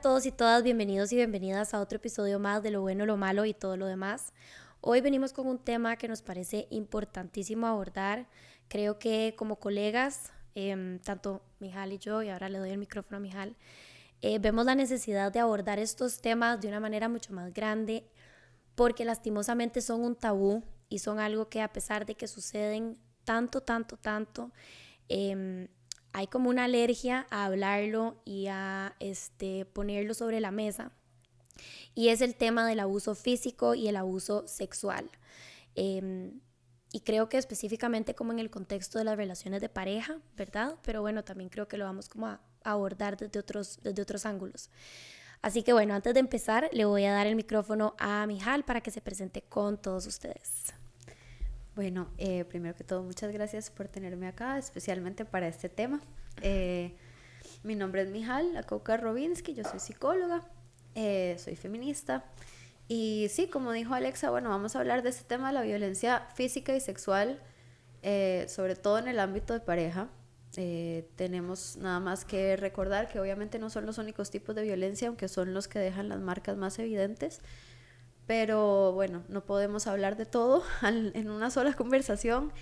a todos y todas, bienvenidos y bienvenidas a otro episodio más de Lo Bueno, Lo Malo y todo lo demás. Hoy venimos con un tema que nos parece importantísimo abordar. Creo que como colegas, tanto Mijal y yo, y ahora le doy el micrófono a Mijal, vemos la necesidad de abordar estos temas de una manera mucho más grande porque lastimosamente son un tabú y son algo que a pesar de que suceden tanto, hay como una alergia a hablarlo y a ponerlo sobre la mesa. Y es el tema del abuso físico y el abuso sexual. Y creo que específicamente como en el contexto de las relaciones de pareja, ¿verdad? Pero bueno, también creo que lo vamos como a abordar desde otros ángulos. Así que bueno, antes de empezar, le voy a dar el micrófono a Mijal para que se presente con todos ustedes. Bueno, primero que todo, muchas gracias por tenerme acá, especialmente para este tema. Mi nombre es Mijal Acoca Robinsky, yo soy psicóloga, soy feminista. Y sí, como dijo Alexa, bueno, vamos a hablar de este tema de la violencia física y sexual, sobre todo en el ámbito de pareja. Tenemos nada más que recordar que obviamente no son los únicos tipos de violencia, aunque son los que dejan las marcas más evidentes. Pero bueno, no podemos hablar de todo en una sola conversación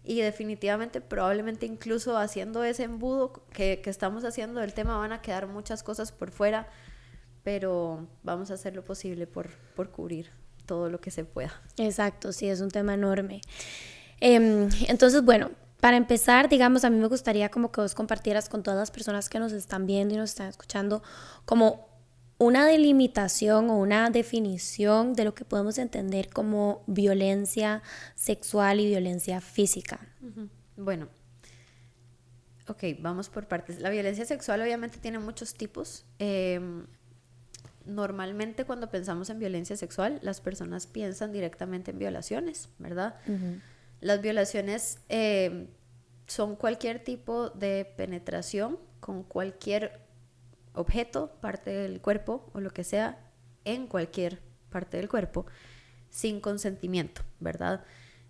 y definitivamente probablemente incluso haciendo ese embudo que estamos haciendo del tema van a quedar muchas cosas por fuera, pero vamos a hacer lo posible por cubrir todo lo que se pueda. Exacto, sí, es un tema enorme. Entonces, bueno, para empezar, digamos, a mí me gustaría como que vos compartieras con todas las personas que nos están viendo y nos están escuchando como una delimitación o una definición de lo que podemos entender como violencia sexual y violencia física. Bueno, ok, vamos por partes. La violencia sexual obviamente tiene muchos tipos. Normalmente cuando pensamos en violencia sexual, las personas piensan directamente en violaciones, ¿verdad? Uh-huh. Las violaciones son cualquier tipo de penetración con cualquier objeto, parte del cuerpo o lo que sea, en cualquier parte del cuerpo, sin consentimiento, ¿verdad?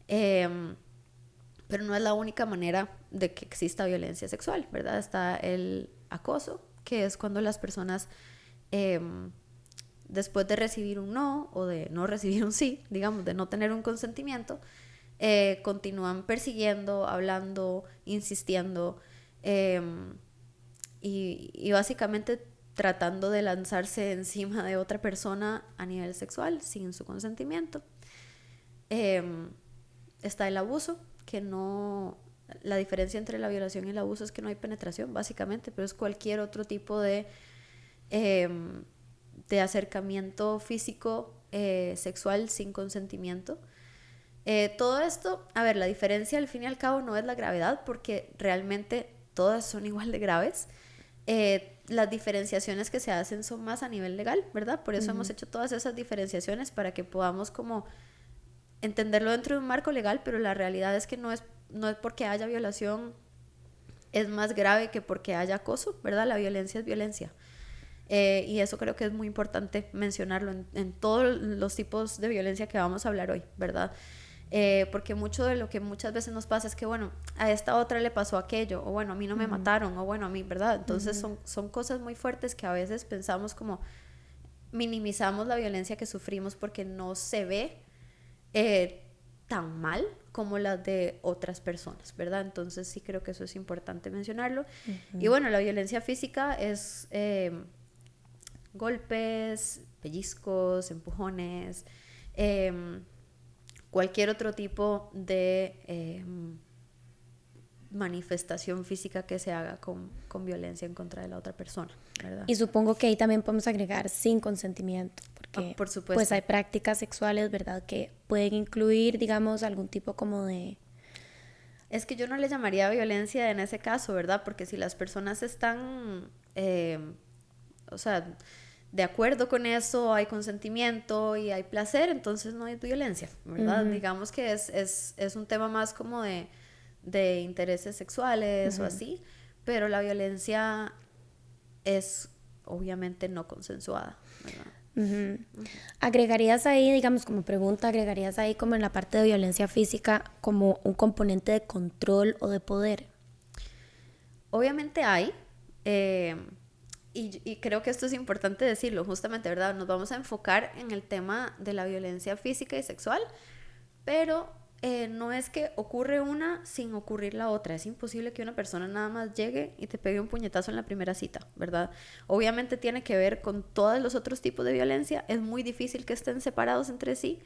Pero no es la única manera de que exista violencia sexual, ¿verdad? Está el acoso, que es cuando las personas, después de recibir un no o de no recibir un sí, digamos, de no tener un consentimiento, continúan persiguiendo, hablando, insistiendo, y básicamente tratando de lanzarse encima de otra persona a nivel sexual sin su consentimiento. Está el abuso, que no... La diferencia entre la violación y el abuso es que no hay penetración, básicamente, pero es cualquier otro tipo de acercamiento físico, sexual sin consentimiento. Todo esto, a ver, la diferencia al fin y al cabo no es la gravedad, porque realmente todas son igual de graves. Las diferenciaciones que se hacen son más a nivel legal, ¿verdad? Por eso hemos hecho todas esas diferenciaciones para que podamos como entenderlo dentro de un marco legal, pero la realidad es que no es porque haya violación es más grave que porque haya acoso, ¿verdad? La violencia es violencia. Y eso creo que es muy importante mencionarlo en todos los tipos de violencia que vamos a hablar hoy, ¿verdad? Porque mucho de lo que muchas veces nos pasa es que, bueno, a esta otra le pasó aquello, o bueno, a mí no me mataron, o bueno, a mí, ¿verdad? Entonces son cosas muy fuertes que a veces pensamos como minimizamos la violencia que sufrimos porque no se ve tan mal como las de otras personas, ¿verdad? Entonces sí creo que eso es importante mencionarlo. Y bueno, la violencia física es golpes, pellizcos, empujones, cualquier otro tipo de manifestación física que se haga con violencia en contra de la otra persona, ¿verdad? Y supongo que ahí también podemos agregar sin consentimiento, porque por supuesto, pues hay prácticas sexuales, ¿verdad? Que pueden incluir, digamos, algún tipo como de... Es que yo no le llamaría violencia en ese caso, ¿verdad? Porque si las personas están, o sea, de acuerdo con eso, hay consentimiento y hay placer, entonces no hay violencia, ¿verdad? Digamos que es un tema más como de intereses sexuales o así, pero la violencia es obviamente no consensuada, ¿verdad? ¿Agregarías ahí, digamos, como pregunta, agregarías ahí como en la parte de violencia física como un componente de control o de poder? Obviamente hay, y creo que esto es importante decirlo, justamente, ¿verdad? Nos vamos a enfocar en el tema de la violencia física y sexual, pero no es que ocurre una sin ocurrir la otra. Es imposible que una persona nada más llegue y te pegue un puñetazo en la primera cita, ¿verdad? Obviamente tiene que ver con todos los otros tipos de violencia. Es muy difícil que estén separados entre sí.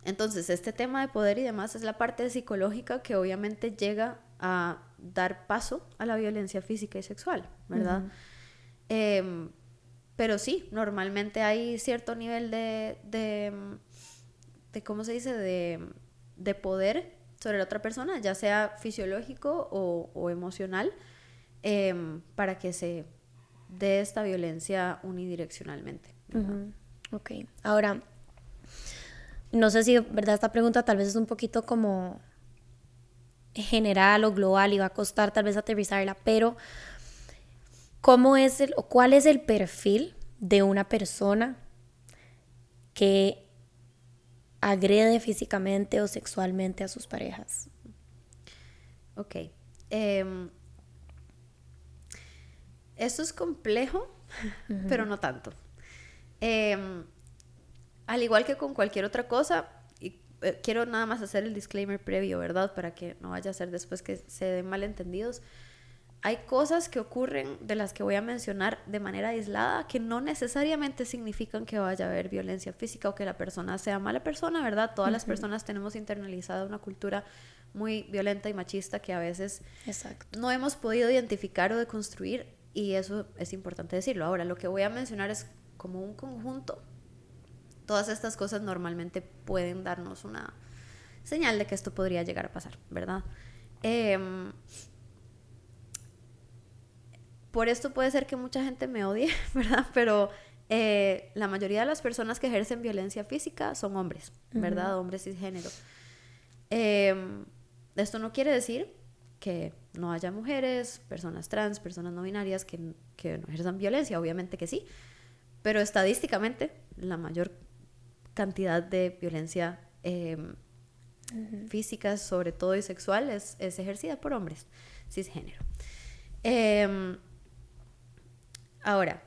Entonces, este tema de poder y demás es la parte psicológica que obviamente llega a dar paso a la violencia física y sexual, ¿verdad? Pero sí, normalmente hay cierto nivel de ¿cómo se dice? De poder sobre la otra persona, ya sea fisiológico o emocional, para que se dé esta violencia unidireccionalmente, ¿verdad? Ok, ahora, no sé si, ¿verdad? Esta pregunta tal vez es un poquito como general o global y va a costar tal vez aterrizarla, pero ¿cómo es o cuál es el perfil de una persona que agrede físicamente o sexualmente a sus parejas? Ok. Esto es complejo, pero no tanto. Al igual que con cualquier otra cosa, y quiero nada más hacer el disclaimer previo, ¿verdad? Para que no vaya a ser después que se den malentendidos. Hay cosas que ocurren, de las que voy a mencionar de manera aislada, que no necesariamente significan que vaya a haber violencia física o que la persona sea mala persona, ¿verdad? Todas las personas tenemos internalizada una cultura muy violenta y machista que a veces no hemos podido identificar o deconstruir, y eso es importante decirlo. Ahora, lo que voy a mencionar es como un conjunto. Todas estas cosas normalmente pueden darnos una señal de que esto podría llegar a pasar, ¿verdad? Por esto puede ser que mucha gente me odie, ¿verdad? Pero la mayoría de las personas que ejercen violencia física son hombres, ¿verdad? Hombres cisgénero. Esto no quiere decir que no haya mujeres, personas trans, personas no binarias que no ejerzan violencia, obviamente que sí, pero estadísticamente la mayor cantidad de violencia física, sobre todo y sexual, es ejercida por hombres cisgénero. Ahora,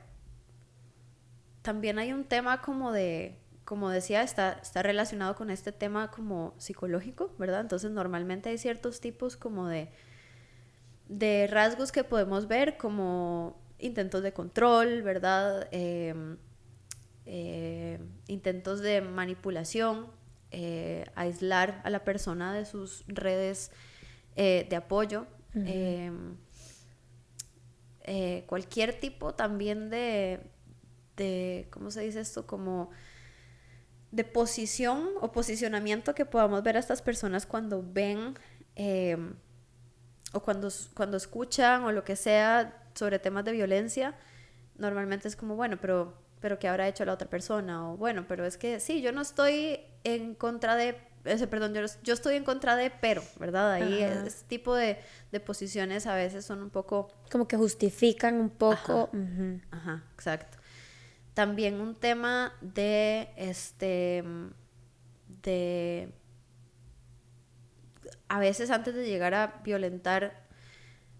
también hay un tema como decía, está relacionado con este tema como psicológico, ¿verdad? Entonces normalmente hay ciertos tipos como de rasgos que podemos ver, como intentos de control, ¿verdad? Intentos de manipulación, aislar a la persona de sus redes de apoyo, cualquier tipo también de ¿cómo se dice esto? Como de posición o posicionamiento que podamos ver a estas personas cuando ven o cuando escuchan o lo que sea sobre temas de violencia. Normalmente es como, bueno, pero ¿qué habrá hecho la otra persona? O bueno, pero es que sí, yo no estoy en contra de perdón, yo estoy en contra de, pero, ¿verdad? Ahí ese tipo de posiciones a veces son un poco... como que justifican un poco. Ajá, exacto. También un tema de a veces antes de llegar a violentar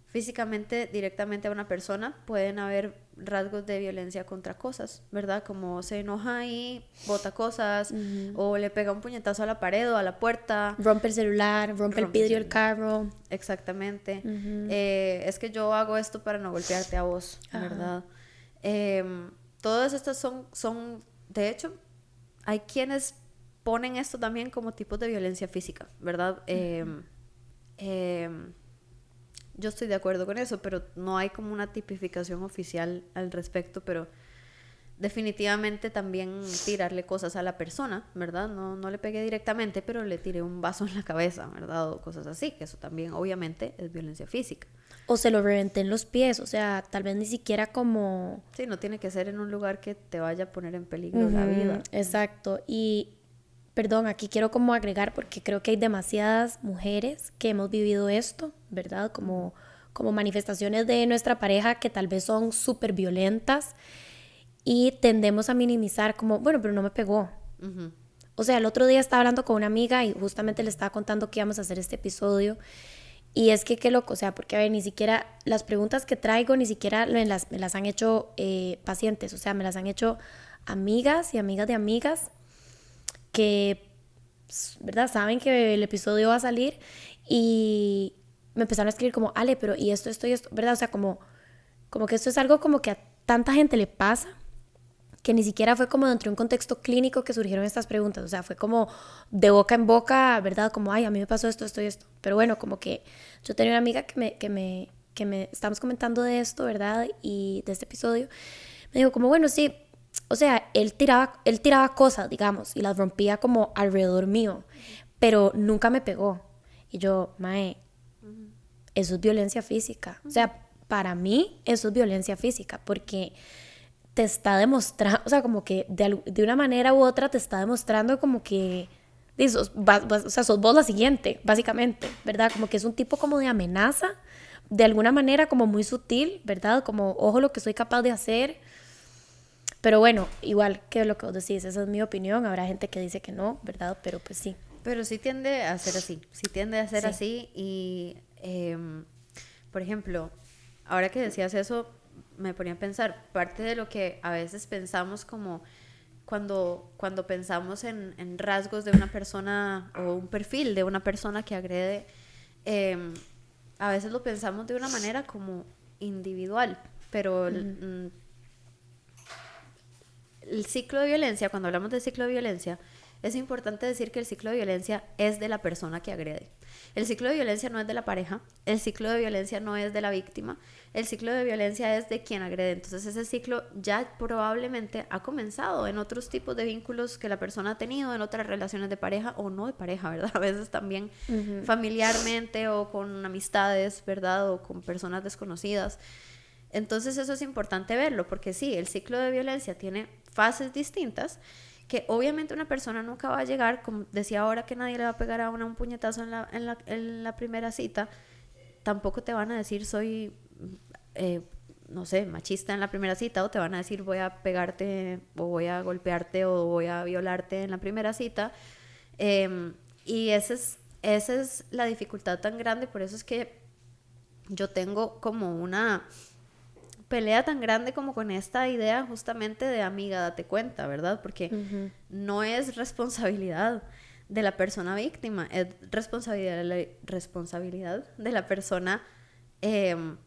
físicamente directamente a una persona, pueden haber rasgos de violencia contra cosas, ¿verdad? Como se enoja y bota cosas, o le pega un puñetazo a la pared o a la puerta. Rompe el celular, rompe el vidrio del carro. Exactamente. Es que yo hago esto para no golpearte a vos, ¿verdad? Todas estas son, de hecho, hay quienes ponen esto también como tipos de violencia física, ¿verdad? Yo estoy de acuerdo con eso, pero no hay como una tipificación oficial al respecto, pero definitivamente también tirarle cosas a la persona, ¿verdad? No le pegué directamente, pero le tiré un vaso en la cabeza, ¿verdad? O cosas así, que eso también obviamente es violencia física. O se lo reventé en los pies, o sea, tal vez ni siquiera como... Sí, no tiene que ser en un lugar que te vaya a poner en peligro la vida. Exacto, y... Perdón, aquí quiero como agregar porque creo que hay demasiadas mujeres que hemos vivido esto, ¿verdad? Como manifestaciones de nuestra pareja que tal vez son súper violentas y tendemos a minimizar como, bueno, pero no me pegó. O sea, el otro día estaba hablando con una amiga y justamente le estaba contando que íbamos a hacer este episodio Y es que qué loco, o sea, porque a ver, ni siquiera las preguntas que traigo, ni siquiera me las han hecho pacientes, o sea, me las han hecho amigas y amigas de amigas que, ¿verdad? Saben que el episodio va a salir y me empezaron a escribir como, Ale, pero y esto, ¿verdad? O sea, como que esto es algo como que a tanta gente le pasa, que ni siquiera fue como dentro de un contexto clínico que surgieron estas preguntas, o sea, fue como de boca en boca, ¿verdad? Como, ay, a mí me pasó esto y esto. Pero bueno, como que yo tenía una amiga que me estábamos comentando de esto, ¿verdad? Y de este episodio, me dijo como, bueno, sí, o sea, él tiraba cosas, digamos, y las rompía como alrededor mío, pero nunca me pegó. Y yo, mae, eso es violencia física. O sea, para mí eso es violencia física, porque te está demostrando, o sea, como que de una manera u otra te está demostrando como que, o sea, sos vos la siguiente, básicamente, ¿verdad? Como que es un tipo como de amenaza, de alguna manera como muy sutil, ¿verdad? Como, ojo lo que soy capaz de hacer. Pero bueno, igual que lo que vos decís, esa es mi opinión, habrá gente que dice que no, ¿verdad? Pero pues sí. Pero sí tiende a ser así, sí tiende a ser Sí. así y, por ejemplo, ahora que decías eso, me ponía a pensar, parte de lo que a veces pensamos como cuando pensamos en rasgos de una persona o un perfil de una persona que agrede, a veces lo pensamos de una manera como individual, pero el ciclo de violencia, cuando hablamos de ciclo de violencia, es importante decir que el ciclo de violencia es de la persona que agrede. El ciclo de violencia no es de la pareja, el ciclo de violencia no es de la víctima, el ciclo de violencia es de quien agrede. Entonces ese ciclo ya probablemente ha comenzado en otros tipos de vínculos que la persona ha tenido, en otras relaciones de pareja o no de pareja, ¿verdad? A veces también familiarmente o con amistades, ¿verdad? O con personas desconocidas. Entonces eso es importante verlo, porque sí, el ciclo de violencia tiene fases distintas, que obviamente una persona nunca va a llegar, como decía ahora que nadie le va a pegar a una un puñetazo en la primera cita, tampoco te van a decir soy, no sé, machista en la primera cita, o te van a decir voy a pegarte, o voy a golpearte, o voy a violarte en la primera cita, y esa es la dificultad tan grande, por eso es que yo tengo como una pelea tan grande como con esta idea justamente de amiga, date cuenta, ¿verdad? Porque no es responsabilidad de la persona víctima, es responsabilidad de la persona que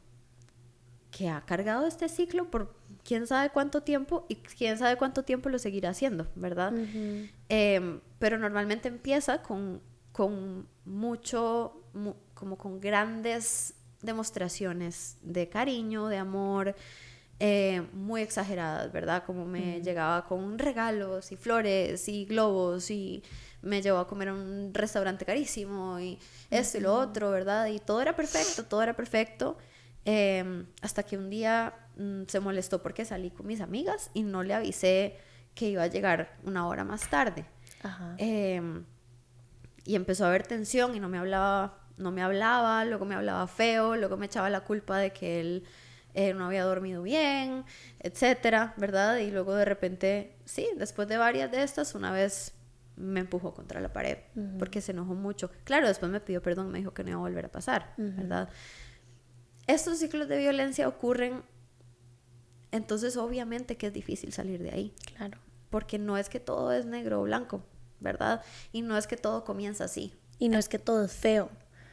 ha cargado este ciclo por quién sabe cuánto tiempo y quién sabe cuánto tiempo lo seguirá haciendo, ¿verdad? Pero normalmente empieza con mucho, como con grandes demostraciones de cariño, de amor, muy exageradas, ¿verdad? Como me llegaba con regalos y flores y globos y me llevó a comer a un restaurante carísimo y esto y lo otro, ¿verdad? Y todo era perfecto, hasta que un día se molestó porque salí con mis amigas y no le avisé que iba a llegar una hora más tarde. Ajá. Y empezó a haber tensión y no me hablaba, luego me hablaba feo, luego me echaba la culpa de que él no había dormido bien, etcétera, ¿verdad? Y luego de repente, sí, después de varias de estas, una vez me empujó contra la pared porque se enojó mucho. Claro, después me pidió perdón, me dijo que no iba a volver a pasar, ¿verdad? Estos ciclos de violencia ocurren, entonces obviamente que es difícil salir de ahí. Claro. Porque no es que todo es negro o blanco, ¿verdad? Y no es que todo comienza así. Y no es que todo es feo.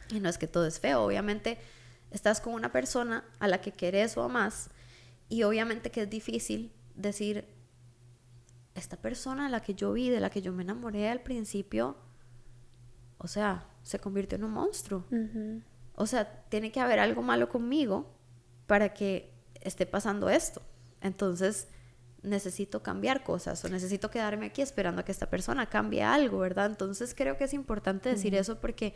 Y no es que todo es feo, obviamente estás con una persona a la que querés o amás y obviamente que es difícil decir, esta persona a la que yo vi, de la que yo me enamoré al principio, o sea, se convirtió en un monstruo. O sea, tiene que haber algo malo conmigo para que esté pasando esto. Entonces necesito cambiar cosas o necesito quedarme aquí esperando a que esta persona cambie algo, ¿verdad? Entonces creo que es importante decir eso porque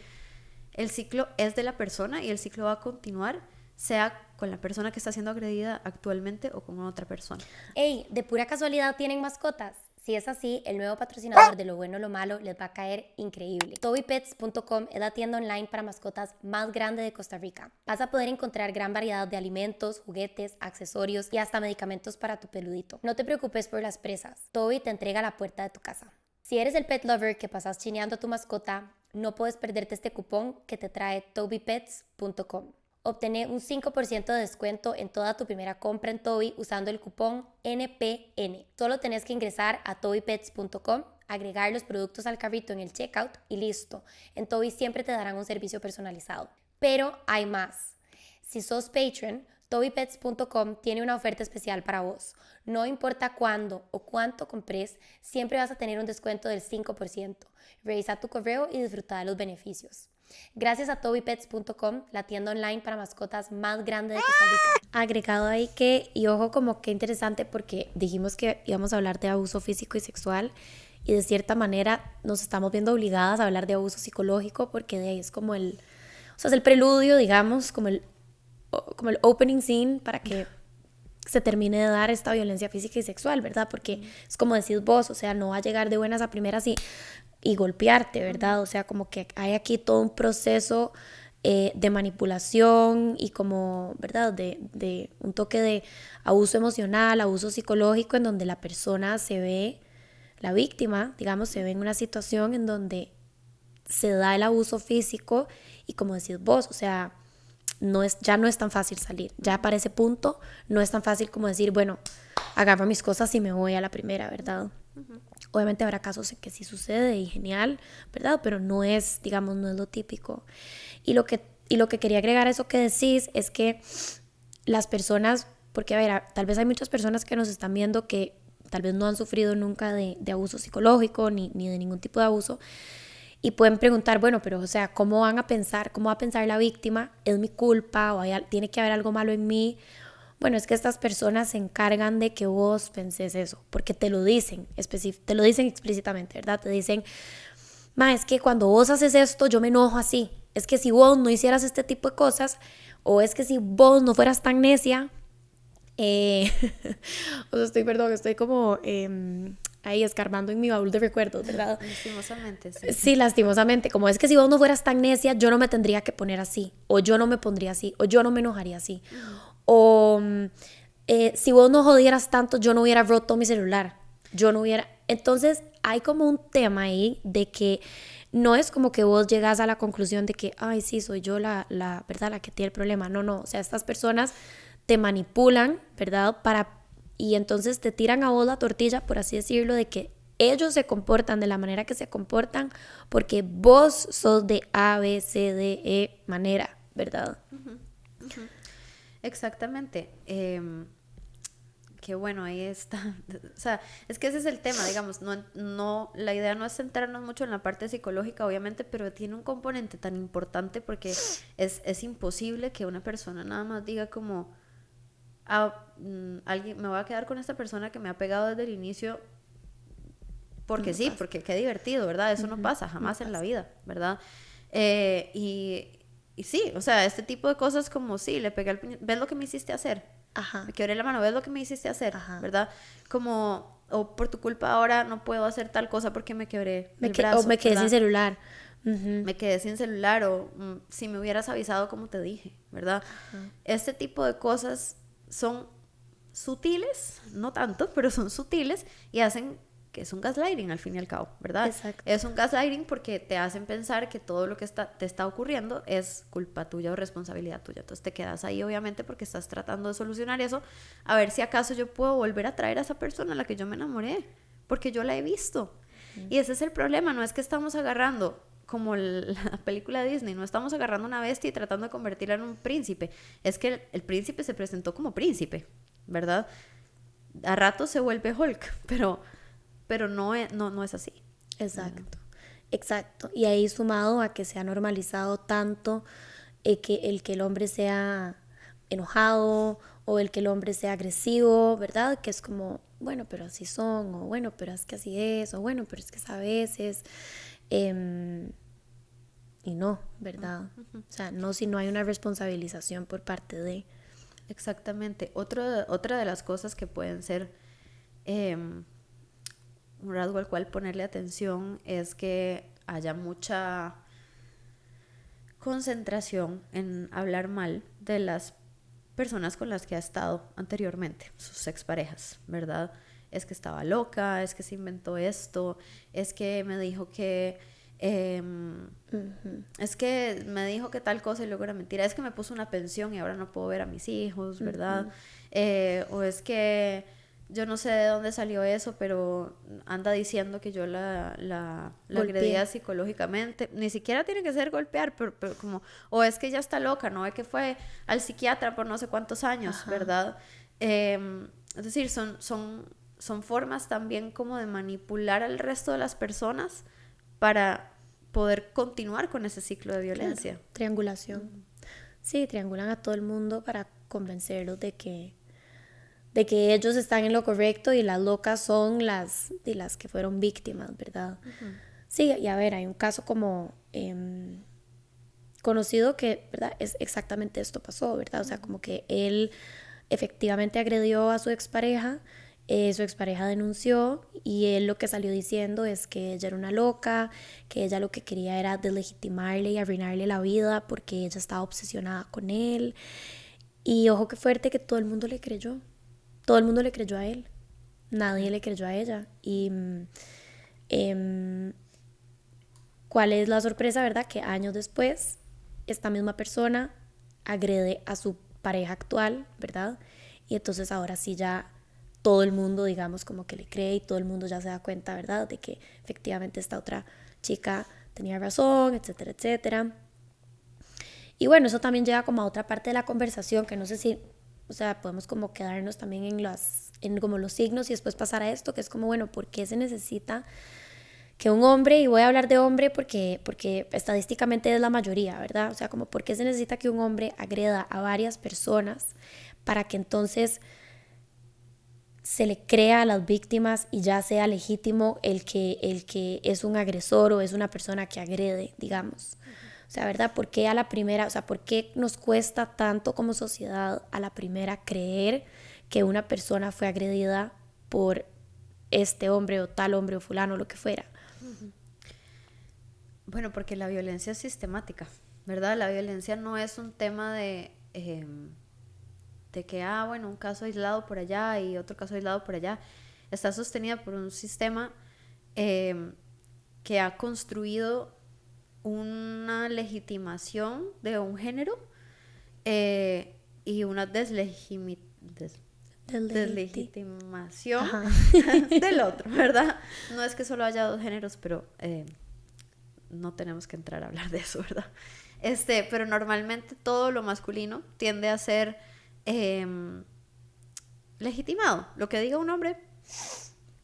el ciclo es de la persona y el ciclo va a continuar, sea con la persona que está siendo agredida actualmente o con otra persona. Ey, ¿de pura casualidad tienen mascotas? Si es así, el nuevo patrocinador de Lo Bueno Lo Malo les va a caer increíble. TobyPets.com es la tienda online para mascotas más grande de Costa Rica. Vas a poder encontrar gran variedad de alimentos, juguetes, accesorios y hasta medicamentos para tu peludito. No te preocupes por las presas. Toby te entrega a la puerta de tu casa. Si eres el pet lover que pasas chineando a tu mascota, No puedes perderte este cupón que te trae tobypets.com. Obtené un 5% de descuento en toda tu primera compra en Toby usando el cupón NPN. Solo tenés que ingresar a tobypets.com, agregar los productos al carrito en el checkout y listo. En Toby siempre te darán un servicio personalizado. Pero hay más. Si sos Patreon, tobypets.com tiene una oferta especial para vos. No importa cuándo o cuánto compres, siempre vas a tener un descuento del 5%. Revisa tu correo y disfruta de los beneficios. Gracias a tobypets.com, la tienda online para mascotas más grande de Costa Rica. Agregado ahí que, y ojo como que interesante porque dijimos que íbamos a hablar de abuso físico y sexual y de cierta manera nos estamos viendo obligadas a hablar de abuso psicológico porque de ahí es como el, o sea, es el preludio, digamos, como el opening scene para que se termine de dar esta violencia física y sexual, ¿verdad? Porque es como decís vos, o sea, no va a llegar de buenas a primeras y golpearte, ¿verdad? O sea, como que hay aquí todo un proceso de manipulación y como, ¿verdad? De un toque de abuso emocional, abuso psicológico, en donde la persona se ve, la víctima, digamos, se ve en una situación en donde se da el abuso físico y como decís vos, o sea, ya no es tan fácil salir. Ya para ese punto no es tan fácil como decir, bueno, agarro mis cosas y me voy a la primera, ¿verdad? Obviamente habrá casos en que sí sucede y genial, ¿verdad? Pero no es, digamos, no es lo típico. Y lo que quería agregar a eso que decís es que las personas, porque a ver, tal vez hay muchas personas que nos están viendo que tal vez no han sufrido nunca de abuso psicológico ni de ningún tipo de abuso, y pueden preguntar, bueno, pero o sea, ¿cómo va a pensar la víctima? ¿Es mi culpa? ¿O tiene que haber algo malo en mí? Bueno, es que estas personas se encargan de que vos penses eso, porque te lo dicen explícitamente, ¿verdad? Te dicen, ma, es que cuando vos haces esto, yo me enojo así. Es que si vos no hicieras este tipo de cosas, o es que si vos no fueras tan necia, o sea, estoy como ahí escarbando en mi baúl de recuerdos, ¿verdad? Lastimosamente, sí. Sí, lastimosamente, como es que si vos no fueras tan necia, yo no me tendría que poner así, o yo no me pondría así, o yo no me enojaría así, o si vos no jodieras tanto, yo no hubiera roto mi celular, entonces hay como un tema ahí de que no es como que vos llegas a la conclusión de que, ay, sí, soy yo la verdad, la que tiene el problema, no, o sea, estas personas te manipulan, ¿verdad? Y entonces te tiran a vos la tortilla, por así decirlo, de que ellos se comportan de la manera que se comportan porque vos sos de A, B, C, D, E manera, ¿verdad? Exactamente. Que bueno, ahí está. O sea, es que ese es el tema, digamos, no, la idea no es centrarnos mucho en la parte psicológica, obviamente, pero tiene un componente tan importante porque es imposible que una persona nada más diga como, alguien, me voy a quedar con esta persona que me ha pegado desde el inicio porque sí, porque qué divertido, ¿verdad? Eso no pasa jamás en la vida, ¿verdad? Y sí, o sea, este tipo de cosas como, sí, le pegué ¿ves lo que me hiciste hacer? Ajá. Me quebré la mano, ¿ves lo que me hiciste hacer? Ajá. ¿Verdad? Como, o por tu culpa ahora no puedo hacer tal cosa porque me quebré el brazo. O me quedé sin celular. Me quedé sin celular o si me hubieras avisado como te dije, ¿verdad? Este tipo de cosas son sutiles, no tanto, pero son sutiles y hacen que es un gaslighting al fin y al cabo, ¿verdad? Exacto. Es un gaslighting porque te hacen pensar que todo lo que te está ocurriendo es culpa tuya o responsabilidad tuya. Entonces te quedas ahí obviamente porque estás tratando de solucionar eso, a ver si acaso yo puedo volver a traer a esa persona a la que yo me enamoré, porque yo la he visto. Y ese es el problema, no es que estamos agarrando como la película de Disney, no estamos agarrando una bestia y tratando de convertirla en un príncipe, es que el príncipe se presentó como príncipe, ¿verdad? A ratos se vuelve Hulk, pero no es así. Exacto. Y ahí sumado a que se ha normalizado tanto que el hombre sea enojado o el que el hombre sea agresivo, ¿verdad? Que es como, bueno, pero así son, o bueno, pero es que así es, o bueno, pero es que es a veces. Y no, ¿verdad? O sea, no si no hay una responsabilización por parte de... Exactamente. Otra de las cosas que pueden ser un rasgo al cual ponerle atención es que haya mucha concentración en hablar mal de las personas con las que ha estado anteriormente, sus exparejas, ¿verdad? Es que estaba loca, es que se inventó esto, es que me dijo que Es que me dijo que tal cosa y luego era mentira, es que me puso una pensión y ahora no puedo ver a mis hijos, ¿verdad? O es que yo no sé de dónde salió eso, pero anda diciendo que yo la agredía psicológicamente. Ni siquiera tiene que ser golpear, pero como, o es que ella está loca, ¿no? Es que fue al psiquiatra por no sé cuántos años, ajá, ¿verdad? Es decir, son formas también como de manipular al resto de las personas para poder continuar con ese ciclo de violencia. Claro, triangulación. Sí, triangulan a todo el mundo para convencerlos de que ellos están en lo correcto y las locas son las que fueron víctimas, ¿verdad? Sí, y a ver, hay un caso como conocido que, ¿verdad? Es exactamente esto pasó, ¿verdad? O sea, como que él efectivamente agredió a su expareja, su expareja denunció y él lo que salió diciendo es que ella era una loca, que ella lo que quería era deslegitimarle y arruinarle la vida porque ella estaba obsesionada con él. Y ojo, qué fuerte que todo el mundo le creyó. Todo el mundo le creyó a él. Nadie le creyó a ella. Y ¿cuál es la sorpresa, verdad? Que años después, esta misma persona agrede a su pareja actual, ¿verdad? Y entonces ahora sí ya todo el mundo, digamos, como que le cree y todo el mundo ya se da cuenta, ¿verdad? De que efectivamente esta otra chica tenía razón, etcétera, etcétera. Y bueno, eso también llega como a otra parte de la conversación, que no sé si, o sea, podemos como quedarnos también en como los signos y después pasar a esto, que es como, bueno, ¿por qué se necesita que un hombre, y voy a hablar de hombre porque estadísticamente es la mayoría, ¿verdad? O sea, como por qué se necesita que un hombre agreda a varias personas para que entonces se le crea a las víctimas y ya sea legítimo el que es un agresor o es una persona que agrede, digamos. O sea, ¿verdad? ¿Por qué a la primera, o sea, por qué nos cuesta tanto como sociedad a la primera creer que una persona fue agredida por este hombre o tal hombre o fulano o lo que fuera? Bueno, porque la violencia es sistemática, ¿verdad? La violencia no es un tema de que, bueno, un caso aislado por allá y otro caso aislado por allá. Está sostenida por un sistema que ha construido una legitimación de un género y una deslegitimación del otro, ¿verdad? No es que solo haya dos géneros, pero no tenemos que entrar a hablar de eso, ¿verdad? Pero normalmente todo lo masculino tiende a ser legitimado. Lo que diga un hombre,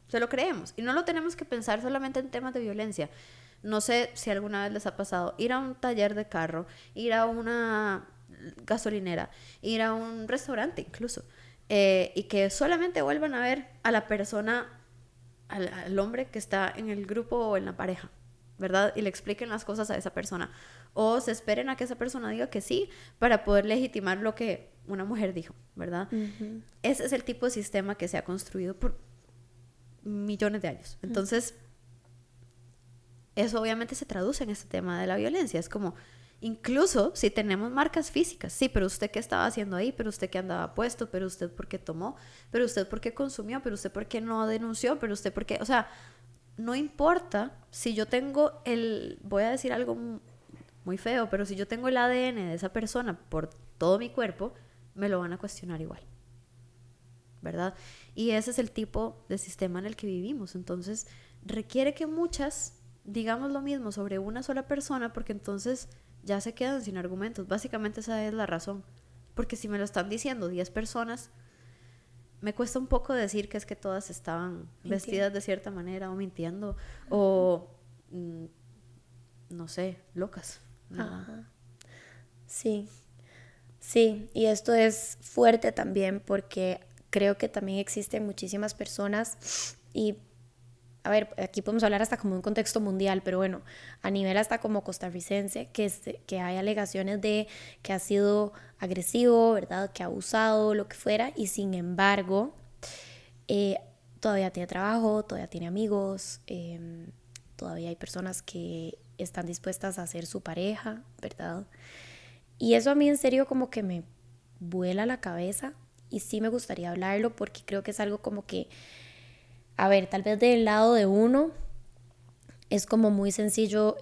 se lo creemos. Y no lo tenemos que pensar solamente en temas de violencia. No sé si alguna vez les ha pasado ir a un taller de carro, ir a una gasolinera, ir a un restaurante incluso, y que solamente vuelvan a ver a la persona, al hombre que está en el grupo o en la pareja, ¿verdad? Y le expliquen las cosas a esa persona. O se esperen a que esa persona diga que sí para poder legitimar lo que una mujer dijo, ¿verdad? Ese es el tipo de sistema que se ha construido por millones de años. Entonces, eso obviamente se traduce en este tema de la violencia. Es como, incluso si tenemos marcas físicas, sí, pero usted qué estaba haciendo ahí, pero usted qué andaba puesto, pero usted por qué tomó, pero usted por qué consumió, pero usted por qué no denunció, pero usted por qué, o sea, no importa si yo tengo voy a decir algo muy feo, pero si yo tengo el ADN de esa persona por todo mi cuerpo, me lo van a cuestionar igual, ¿verdad? Y ese es el tipo de sistema en el que vivimos. Entonces, requiere que muchas digamos lo mismo sobre una sola persona, porque entonces ya se quedan sin argumentos. Básicamente esa es la razón. Porque si me lo están diciendo 10 personas, me cuesta un poco decir que es que todas estaban vestidas de cierta manera o mintiendo o no sé, locas. No. Ajá. Sí, sí, y esto es fuerte también porque creo que también existen muchísimas personas y, a ver, aquí podemos hablar hasta como un contexto mundial, pero bueno, a nivel hasta como costarricense, que hay alegaciones de que ha sido agresivo, ¿verdad? Que ha abusado, lo que fuera, y sin embargo, todavía tiene trabajo, todavía tiene amigos, todavía hay personas que están dispuestas a ser su pareja, ¿verdad? Y eso a mí en serio como que me vuela la cabeza y sí me gustaría hablarlo porque creo que es algo como que, a ver, tal vez del lado de uno es como muy sencillo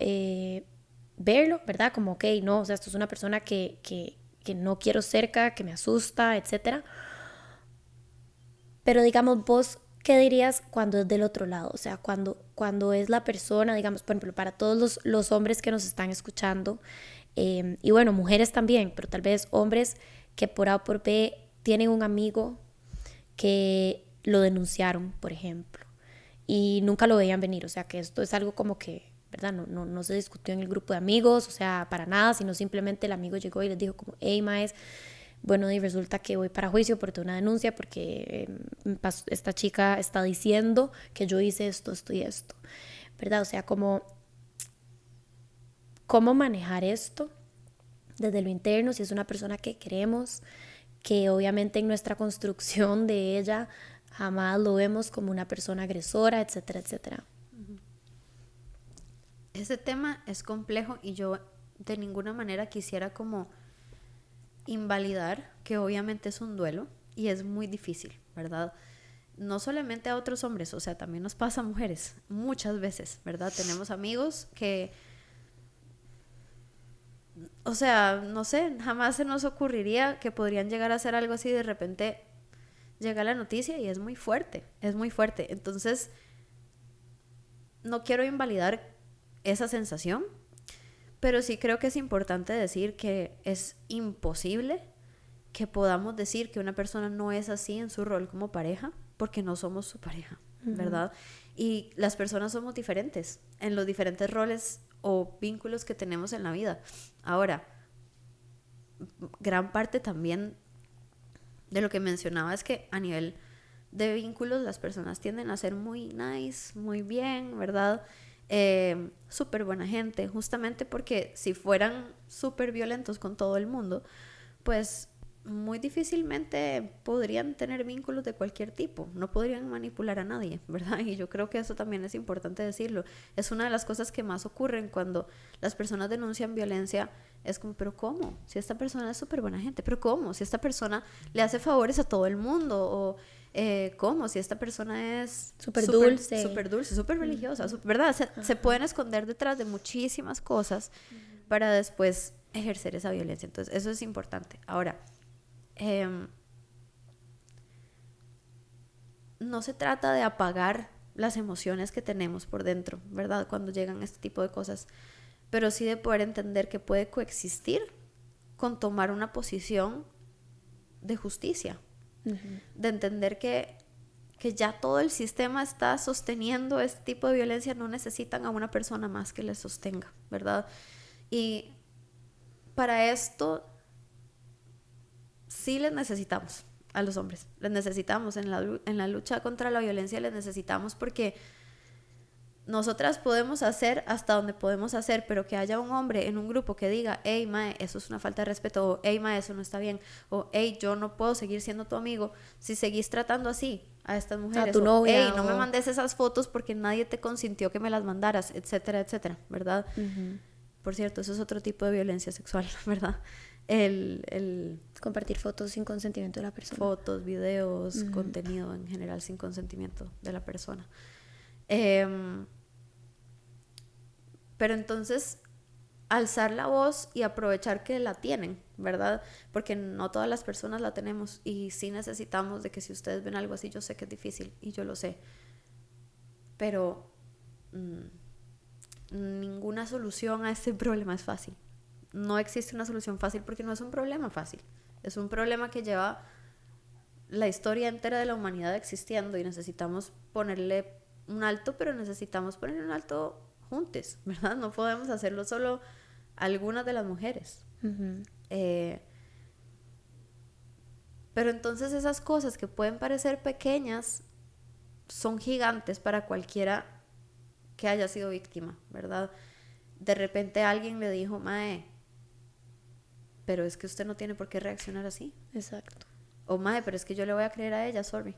verlo, ¿verdad? Como, ok, no, o sea, esto es una persona que no quiero cerca, que me asusta, etcétera. Pero digamos, vos, ¿qué dirías cuando es del otro lado? O sea, cuando es la persona, digamos, por ejemplo, para todos los hombres que nos están escuchando, y bueno, mujeres también, pero tal vez hombres que por A o por B tienen un amigo que lo denunciaron, por ejemplo, y nunca lo veían venir. O sea, que esto es algo como que, ¿verdad? No se discutió en el grupo de amigos, o sea, para nada, sino simplemente el amigo llegó y les dijo como, hey, maes, bueno, y resulta que voy para juicio por una denuncia porque esta chica está diciendo que yo hice esto, esto y esto, ¿verdad? O sea, como, ¿cómo manejar esto desde lo interno? Si es una persona que queremos, que obviamente en nuestra construcción de ella jamás lo vemos como una persona agresora, etcétera, etcétera. Ese tema es complejo y yo de ninguna manera quisiera como invalidar que obviamente es un duelo y es muy difícil, ¿verdad? No solamente a otros hombres, o sea, también nos pasa a mujeres, muchas veces, ¿verdad? Tenemos amigos que, o sea, no sé, jamás se nos ocurriría que podrían llegar a hacer algo así, de repente llega la noticia y es muy fuerte, es muy fuerte. Entonces, no quiero invalidar esa sensación, pero sí creo que es importante decir que es imposible que podamos decir que una persona no es así en su rol como pareja, porque no somos su pareja, ¿verdad? Y las personas somos diferentes en los diferentes roles o vínculos que tenemos en la vida. Ahora, gran parte también de lo que mencionaba es que a nivel de vínculos las personas tienden a ser muy nice, muy bien, ¿verdad? Súper buena gente, justamente porque si fueran súper violentos con todo el mundo, pues muy difícilmente podrían tener vínculos de cualquier tipo, no podrían manipular a nadie, ¿verdad? Y yo creo que eso también es importante decirlo. Es una de las cosas que más ocurren cuando las personas denuncian violencia. Es como, pero ¿cómo? Si esta persona es súper buena gente, pero ¿cómo? Si esta persona le hace favores a todo el mundo, o ¿cómo? Si esta persona es súper dulce, súper religiosa, ¿verdad? Se pueden esconder detrás de muchísimas cosas para después ejercer esa violencia. Entonces, eso es importante. Ahora, no se trata de apagar las emociones que tenemos por dentro, ¿verdad? Cuando llegan este tipo de cosas, pero sí de poder entender que puede coexistir con tomar una posición de justicia, de entender que ya todo el sistema está sosteniendo este tipo de violencia, no necesitan a una persona más que les sostenga, ¿verdad? Y para esto sí les necesitamos a los hombres, les necesitamos en la lucha contra la violencia, les necesitamos porque nosotras podemos hacer hasta donde podemos hacer, pero que haya un hombre en un grupo que diga, hey, mae, eso es una falta de respeto, o hey, mae, eso no está bien, o hey, yo no puedo seguir siendo tu amigo si seguís tratando así a estas mujeres, a tu novia, hey, no me mandes esas fotos porque nadie te consintió que me las mandaras, etcétera, etcétera, ¿verdad? Por cierto, eso es otro tipo de violencia sexual, ¿verdad? El compartir fotos sin consentimiento de la persona. Fotos, videos, contenido en general sin consentimiento de la persona. Pero entonces, alzar la voz y aprovechar que la tienen, ¿verdad? Porque no todas las personas la tenemos y sí necesitamos de que si ustedes ven algo así, yo sé que es difícil y yo lo sé. Pero ninguna solución a este problema es fácil. No existe una solución fácil porque no es un problema fácil. Es un problema que lleva la historia entera de la humanidad existiendo y necesitamos ponerle un alto, pero necesitamos ponerle un alto juntos, ¿verdad? No podemos hacerlo solo algunas de las mujeres. Pero entonces esas cosas que pueden parecer pequeñas son gigantes para cualquiera que haya sido víctima, ¿verdad? De repente alguien le dijo, mae, pero es que usted no tiene por qué reaccionar así. Exacto. O mae, pero es que yo le voy a creer a ella, sorry.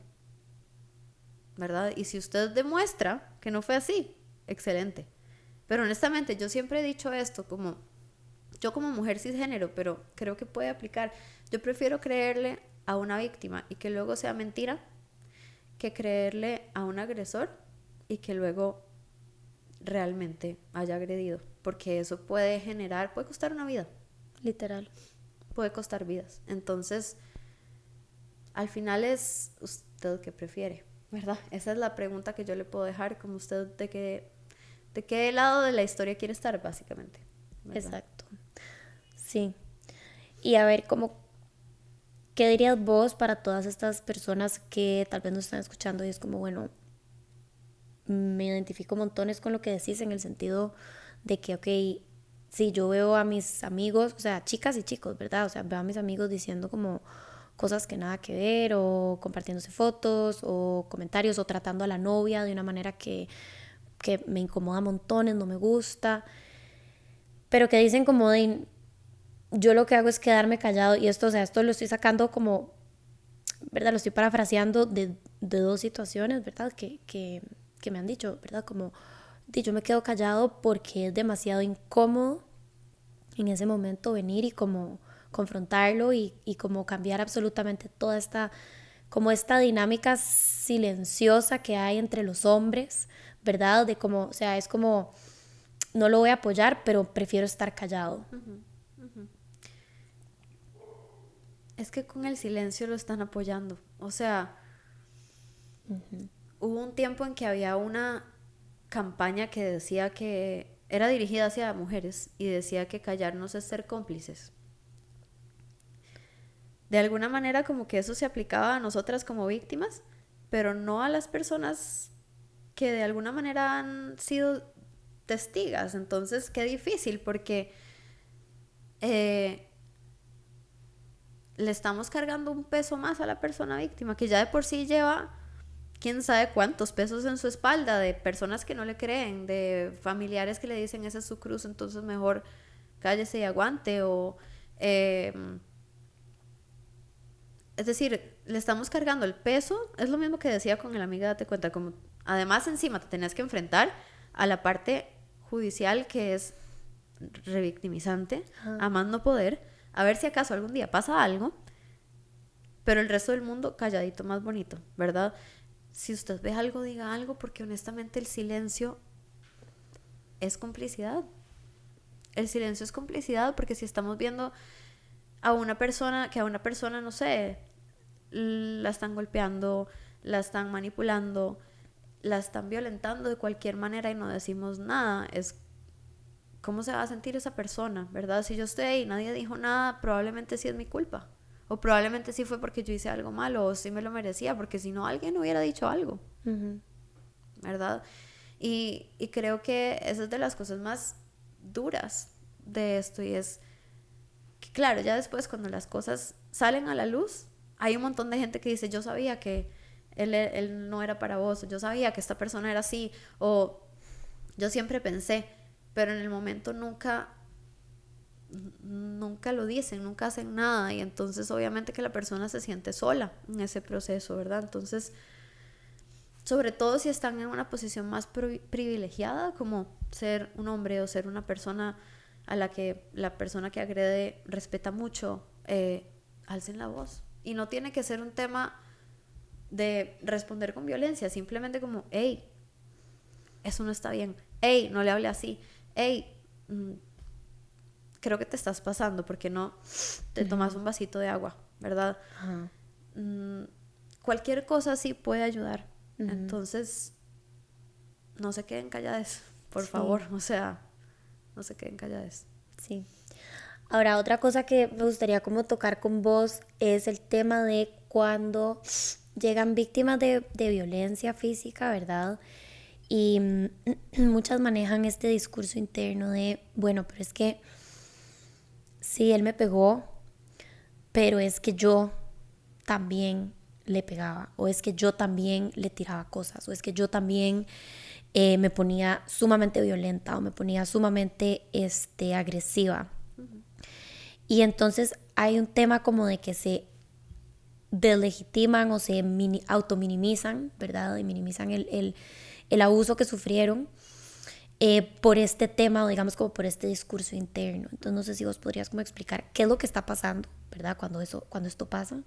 ¿Verdad? Y si usted demuestra que no fue así, excelente. Pero honestamente, yo siempre he dicho esto, como yo como mujer cisgénero, pero creo que puede aplicar. Yo prefiero creerle a una víctima y que luego sea mentira, que creerle a un agresor y que luego realmente haya agredido, porque eso puede costar una vida. Literal. Puede costar vidas. Entonces, al final es usted qué prefiere, ¿verdad? Esa es la pregunta que yo le puedo dejar, como usted de qué lado de la historia quiere estar, básicamente, ¿verdad? Exacto. Sí. Y a ver, ¿qué dirías vos para todas estas personas que tal vez nos están escuchando y es como, bueno, me identifico montones con lo que decís en el sentido de que, ok, sí, yo veo a mis amigos, o sea, chicas y chicos, ¿verdad? O sea, veo a mis amigos diciendo como cosas que nada que ver, o compartiéndose fotos, o comentarios, o tratando a la novia de una manera que me incomoda montones, no me gusta, pero que dicen como de, yo lo que hago es quedarme callado, y esto, o sea, esto lo estoy sacando como, ¿verdad? Lo estoy parafraseando de dos situaciones, ¿verdad? Que me han dicho, ¿verdad? Como, yo me quedo callado porque es demasiado incómodo en ese momento venir y como confrontarlo y como cambiar absolutamente toda esta, como esta dinámica silenciosa que hay entre los hombres, ¿verdad? De como, o sea, es como, no lo voy a apoyar, pero prefiero estar callado. Es que con el silencio lo están apoyando. O sea, hubo un tiempo en que había una campaña que decía que era dirigida hacia mujeres y decía que callarnos es ser cómplices. De alguna manera como que eso se aplicaba a nosotras como víctimas, pero no a las personas que de alguna manera han sido testigas. Entonces, qué difícil porque le estamos cargando un peso más a la persona víctima, que ya de por sí lleva quién sabe cuántos pesos en su espalda, de personas que no le creen, de familiares que le dicen esa es su cruz, entonces mejor cállese y aguante, o es decir, le estamos cargando el peso. Es lo mismo que decía con el amiga, date cuenta, como además encima te tenías que enfrentar a la parte judicial que es revictimizante, a más no poder, a ver si acaso algún día pasa algo, pero el resto del mundo calladito, más bonito, ¿verdad? Si usted ve algo, diga algo, porque honestamente el silencio es complicidad. El silencio es complicidad, porque si estamos viendo a una persona, no sé, la están golpeando, la están manipulando, la están violentando de cualquier manera y no decimos nada, es cómo se va a sentir esa persona, ¿verdad? Si yo estoy ahí y nadie dijo nada, probablemente sí es mi culpa. O probablemente sí fue porque yo hice algo malo, o sí me lo merecía, porque si no alguien hubiera dicho algo, ¿verdad? Y creo que esa es de las cosas más duras de esto, y es que claro, ya después cuando las cosas salen a la luz, hay un montón de gente que dice, yo sabía que él no era para vos, yo sabía que esta persona era así, o yo siempre pensé, pero en el momento nunca lo dicen, nunca hacen nada, y entonces obviamente que la persona se siente sola en ese proceso, ¿verdad? Entonces, sobre todo si están en una posición más privilegiada, como ser un hombre o ser una persona a la que la persona que agrede respeta mucho, alcen la voz. Y no tiene que ser un tema de responder con violencia, simplemente como, hey, eso no está bien, hey, no le hable así, hey, creo que te estás pasando, porque no te tomas un vasito de agua, ¿verdad? Cualquier cosa así puede ayudar. Entonces, no se queden calladas, por favor, o sea, no se queden calladas. Sí. Ahora, otra cosa que me gustaría como tocar con vos es el tema de cuando llegan víctimas de violencia física, ¿verdad? Y muchas manejan este discurso interno de, bueno, pero es que sí, él me pegó, pero es que yo también le pegaba, o es que yo también le tiraba cosas, o es que yo también me ponía sumamente violenta o me ponía sumamente agresiva. Y entonces hay un tema como de que se deslegitiman o se autominimizan, ¿verdad? Y minimizan el abuso que sufrieron por este tema o digamos como por este discurso interno. Entonces no sé si vos podrías como explicar qué es lo que está pasando, ¿verdad? Cuando esto pasa.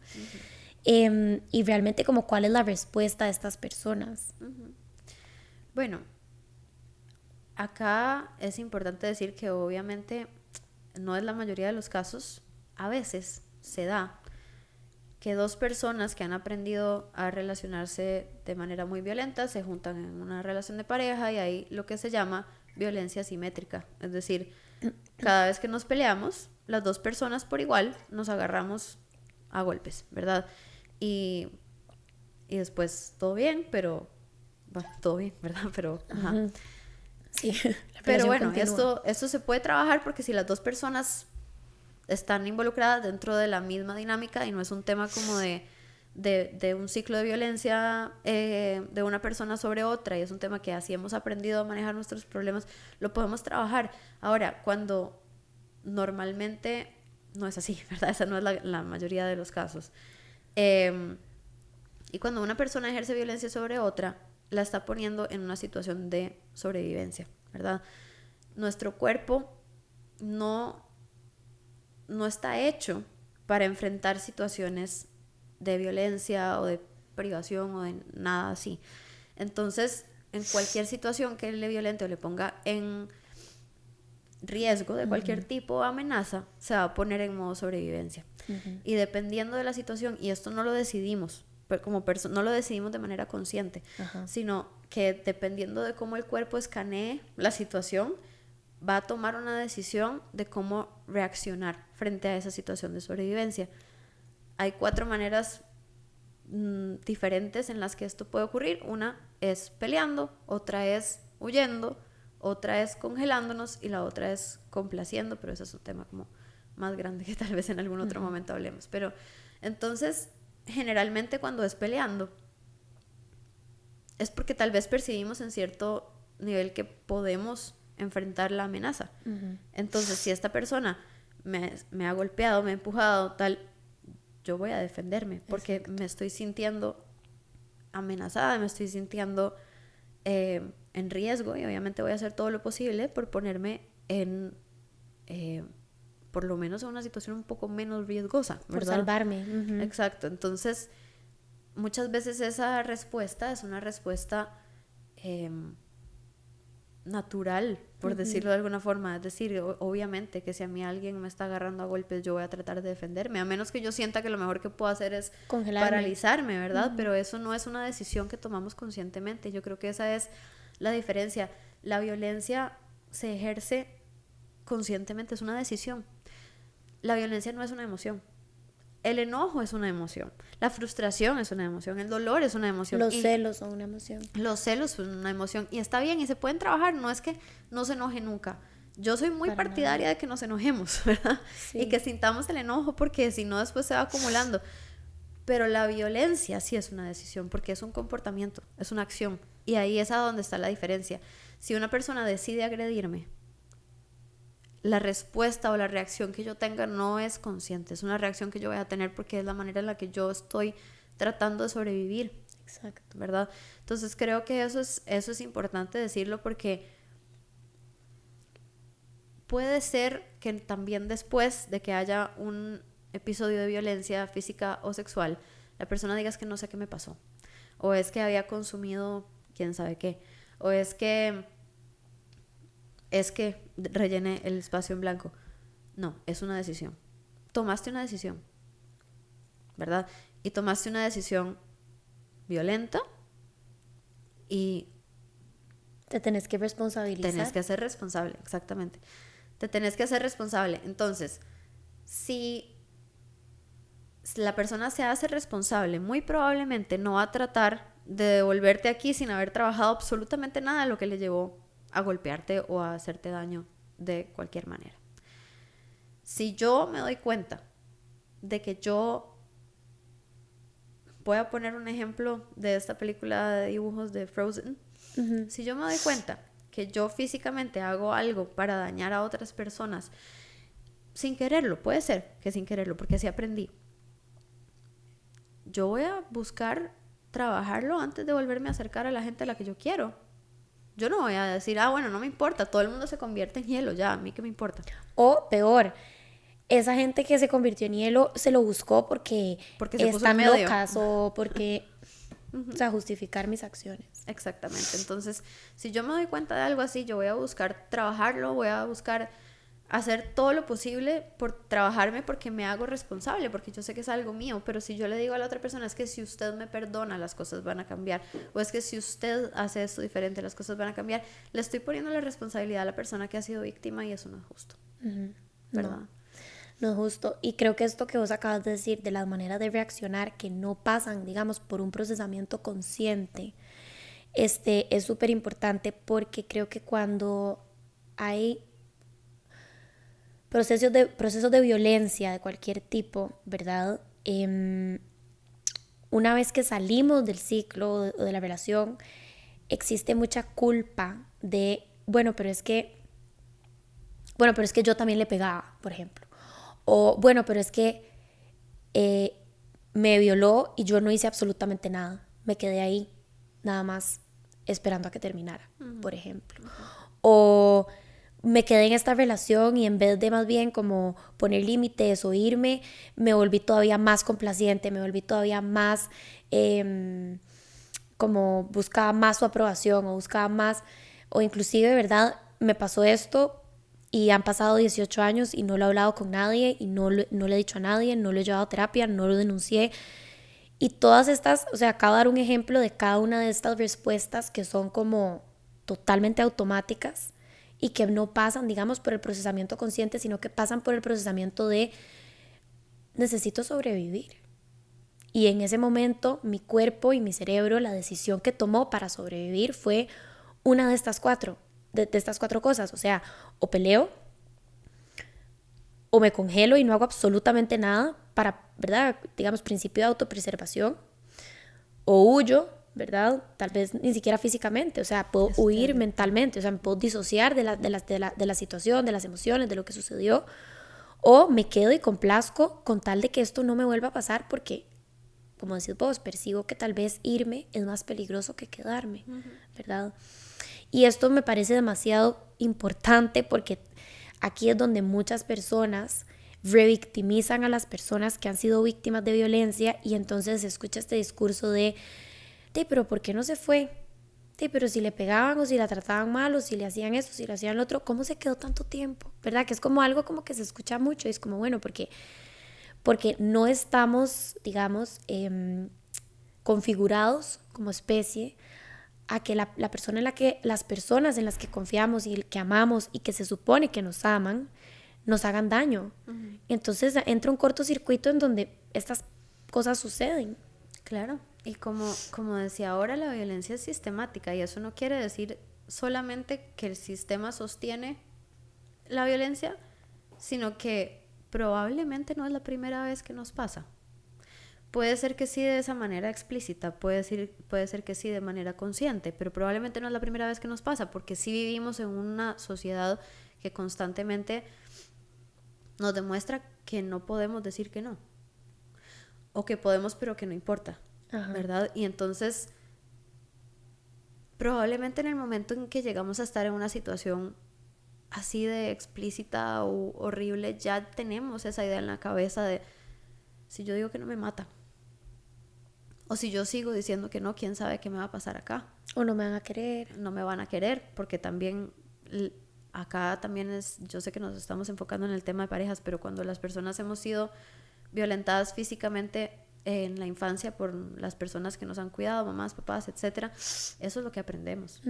Y realmente como cuál es la respuesta de estas personas. Bueno, acá es importante decir que obviamente no es la mayoría de los casos, a veces se da que dos personas que han aprendido a relacionarse de manera muy violenta se juntan en una relación de pareja y hay lo que se llama violencia asimétrica. Es decir, cada vez que nos peleamos, las dos personas por igual nos agarramos a golpes, ¿verdad? Y después todo bien, pero... Bueno, todo bien, ¿verdad? Pero... Ajá. Sí, pero bueno, esto se puede trabajar porque si las dos personas están involucradas dentro de la misma dinámica y no es un tema como de un ciclo de violencia de una persona sobre otra y es un tema que así hemos aprendido a manejar nuestros problemas, lo podemos trabajar. Ahora, cuando normalmente no es así, ¿verdad? Esa no es la mayoría de los casos. Y cuando una persona ejerce violencia sobre otra, la está poniendo en una situación de sobrevivencia, ¿verdad? Nuestro cuerpo no está hecho para enfrentar situaciones de violencia o de privación o de nada así. Entonces, en cualquier situación que le violente o le ponga en riesgo de cualquier tipo de amenaza, se va a poner en modo sobrevivencia. Y dependiendo de la situación, y esto no lo decidimos, como no lo decidimos de manera consciente, sino que dependiendo de cómo el cuerpo escanee la situación, va a tomar una decisión de cómo reaccionar frente a esa situación de sobrevivencia. Hay 4 maneras diferentes en las que esto puede ocurrir. Una es peleando, otra es huyendo, otra es congelándonos y la otra es complaciendo, pero ese es un tema como más grande que tal vez en algún otro momento hablemos. Pero entonces, generalmente cuando es peleando, es porque tal vez percibimos en cierto nivel que podemos enfrentar la amenaza. Entonces, si esta persona me ha golpeado, me ha empujado, tal, yo voy a defenderme porque Exacto. Me estoy sintiendo amenazada, me estoy sintiendo en riesgo y obviamente voy a hacer todo lo posible por ponerme en por lo menos en una situación un poco menos riesgosa, ¿verdad? Por salvarme. Exacto. Entonces, muchas veces esa respuesta es una respuesta natural, por decirlo de alguna forma. Es decir, obviamente que si a mí alguien me está agarrando a golpes, yo voy a tratar de defenderme, a menos que yo sienta que lo mejor que puedo hacer es paralizarme, ¿verdad? Pero eso no es una decisión que tomamos conscientemente. Yo creo que esa es la diferencia. La violencia se ejerce conscientemente, es una decisión. La violencia no es una emoción. El enojo es una emoción, la frustración es una emoción, el dolor es una emoción. Los celos son una emoción. Los celos son una emoción y está bien y se pueden trabajar, no es que no se enoje nunca. Yo soy muy partidaria de que nos enojemos, ¿verdad? Sí. Y que sintamos el enojo porque si no después se va acumulando. Pero la violencia sí es una decisión porque es un comportamiento, es una acción y ahí es a donde está la diferencia. Si una persona decide agredirme, la respuesta o la reacción que yo tenga no es consciente, es una reacción que yo voy a tener porque es la manera en la que yo estoy tratando de sobrevivir. Exacto. ¿Verdad? Entonces creo que eso es importante decirlo porque puede ser que también después de que haya un episodio de violencia física o sexual, la persona diga es que no sé qué me pasó, o es que había consumido quién sabe qué, o es que rellené el espacio en blanco. No, es una decisión. Tomaste una decisión, ¿verdad? Y tomaste una decisión violenta y te tenés que responsabilizar. Tenés que hacer responsable, exactamente. Te tenés que hacer responsable. Entonces, si la persona se hace responsable, muy probablemente no va a tratar de devolverte aquí sin haber trabajado absolutamente nada de lo que le llevó a golpearte o a hacerte daño de cualquier manera. Si yo me doy cuenta de que yo voy a poner un ejemplo de esta película de dibujos de Frozen, si yo me doy cuenta que yo físicamente hago algo para dañar a otras personas sin quererlo, puede ser que sin quererlo, porque así aprendí, yo voy a buscar trabajarlo antes de volverme a acercar a la gente a la que yo quiero. Yo no voy a decir, bueno, no me importa, todo el mundo se convierte en hielo, ya, a mí qué me importa. O peor, esa gente que se convirtió en hielo se lo buscó porque están locas o porque, o sea, justificar mis acciones. Exactamente. Entonces, si yo me doy cuenta de algo así, yo voy a buscar trabajarlo, voy a buscar hacer todo lo posible por trabajarme porque me hago responsable, porque yo sé que es algo mío, pero si yo le digo a la otra persona es que si usted me perdona las cosas van a cambiar, o es que si usted hace esto diferente las cosas van a cambiar, le estoy poniendo la responsabilidad a la persona que ha sido víctima y eso no es justo, ¿verdad? No, no es justo. Y creo que esto que vos acabas de decir de las maneras de reaccionar que no pasan, digamos, por un procesamiento consciente, es súper importante porque creo que cuando hay procesos de violencia de cualquier tipo, ¿verdad? Una vez que salimos del ciclo o de la relación, existe mucha culpa de, bueno, pero es que yo también le pegaba, por ejemplo. O, bueno, pero es que me violó y yo no hice absolutamente nada. Me quedé ahí, nada más, esperando a que terminara, por ejemplo. O me quedé en esta relación y en vez de más bien como poner límites o irme, me volví todavía más complaciente, me volví todavía más como buscaba más su aprobación o buscaba más, o inclusive, de verdad, me pasó esto y han pasado 18 años y no lo he hablado con nadie y no le he dicho a nadie, no lo he llevado a terapia, no lo denuncié. Y todas estas, o sea, acabo de dar un ejemplo de cada una de estas respuestas que son como totalmente automáticas y que no pasan, digamos, por el procesamiento consciente, sino que pasan por el procesamiento de necesito sobrevivir. Y en ese momento mi cuerpo y mi cerebro, la decisión que tomó para sobrevivir fue una de estas cuatro, de estas cuatro cosas. O sea, o peleo, o me congelo y no hago absolutamente nada para, ¿verdad? Digamos, principio de autopreservación. O huyo, ¿verdad? Tal vez ni siquiera físicamente, o sea, puedo huir mentalmente, o sea, me puedo disociar de la situación, de las emociones, de lo que sucedió. O me quedo y complazco con tal de que esto no me vuelva a pasar porque, como decís vos, percibo que tal vez irme es más peligroso que quedarme, ¿verdad? Y esto me parece demasiado importante porque aquí es donde muchas personas revictimizan a las personas que han sido víctimas de violencia y entonces se escucha este discurso de pero ¿por qué no se fue? Pero si le pegaban o si la trataban mal o si le hacían esto, si le hacían lo otro, ¿cómo se quedó tanto tiempo? ¿Verdad? Que es como algo como que se escucha mucho y es como, bueno, porque no estamos, digamos, configurados como especie a que la persona en la que, las personas en las que confiamos y que amamos y que se supone que nos aman, nos hagan daño. Entonces entra un cortocircuito en donde estas cosas suceden. Claro, y como decía ahora, la violencia es sistemática y eso no quiere decir solamente que el sistema sostiene la violencia, sino que probablemente no es la primera vez que nos pasa. Puede ser que sí de esa manera explícita, puede ser que sí de manera consciente, pero probablemente no es la primera vez que nos pasa, porque sí vivimos en una sociedad que constantemente nos demuestra que no podemos decir que no, o que podemos pero que no importa, ¿verdad? Y entonces, probablemente en el momento en que llegamos a estar en una situación así de explícita o horrible, ya tenemos esa idea en la cabeza de, si yo digo que no me mata, o si yo sigo diciendo que no, quién sabe qué me va a pasar acá. O no me van a querer. No me van a querer, porque también acá también es, yo sé que nos estamos enfocando en el tema de parejas, pero cuando las personas hemos sido violentadas físicamente en la infancia por las personas que nos han cuidado, mamás, papás, etcétera, eso es lo que aprendemos.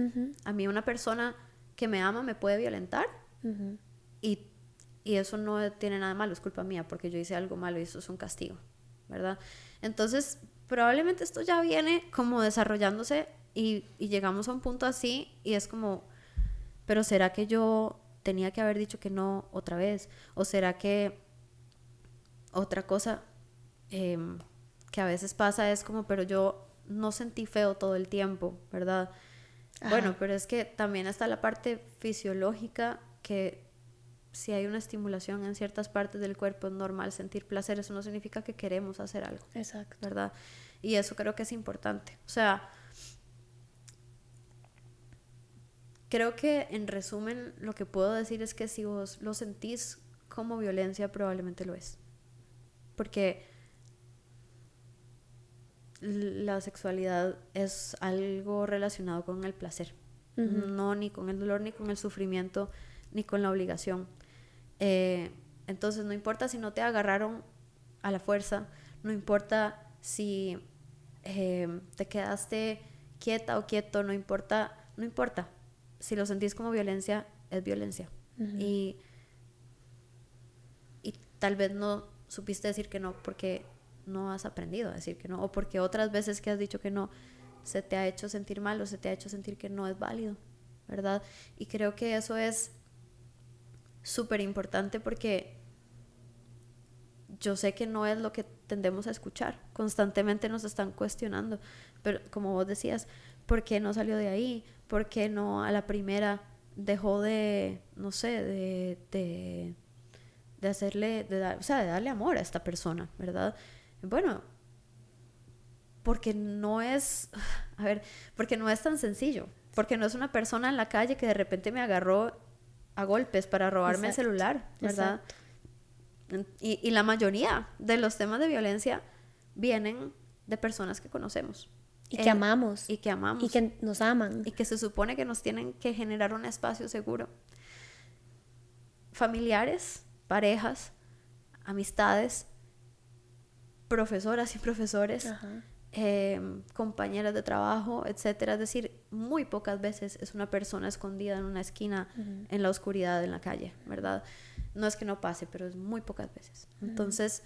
A mí una persona que me ama me puede violentar y eso no tiene nada de malo, es culpa mía porque yo hice algo malo y eso es un castigo, ¿verdad? Entonces probablemente esto ya viene como desarrollándose y llegamos a un punto así y es como, pero ¿será que yo tenía que haber dicho que no otra vez? ¿O será que otra cosa que a veces pasa es como, pero yo no sentí feo todo el tiempo, ¿verdad? Bueno, pero es que también está la parte fisiológica que si hay una estimulación en ciertas partes del cuerpo es normal sentir placer, eso no significa que queremos hacer algo. Exacto. ¿Verdad? Y eso creo que es importante. O sea, creo que en resumen lo que puedo decir es que si vos lo sentís como violencia, probablemente lo es. Porque la sexualidad es algo relacionado con el placer. No ni con el dolor, ni con el sufrimiento, ni con la obligación. Entonces no importa si no te agarraron a la fuerza, no importa si te quedaste quieta o quieto, no importa. Si lo sentís como violencia, es violencia. Y tal vez no supiste decir que no porque no has aprendido a decir que no, o porque otras veces que has dicho que no se te ha hecho sentir mal o se te ha hecho sentir que no es válido, ¿verdad? Y creo que eso es súper importante porque yo sé que no es lo que tendemos a escuchar. Constantemente nos están cuestionando, pero como vos decías, ¿por qué no salió de ahí? ¿Por qué no a la primera dejó de, no sé, de hacerle, de darle amor a esta persona, ¿verdad? Bueno, porque no es tan sencillo, porque no es una persona en la calle que de repente me agarró a golpes para robarme el celular, ¿verdad? Y la mayoría de los temas de violencia vienen de personas que conocemos. Y que amamos. Y que amamos. Y que nos aman. Y que se supone que nos tienen que generar un espacio seguro. Familiares, parejas, amistades, profesoras y profesores, compañeras de trabajo, etcétera. Es decir, muy pocas veces es una persona escondida en una esquina, en la oscuridad, en la calle, ¿verdad? No es que no pase, pero es muy pocas veces. Entonces,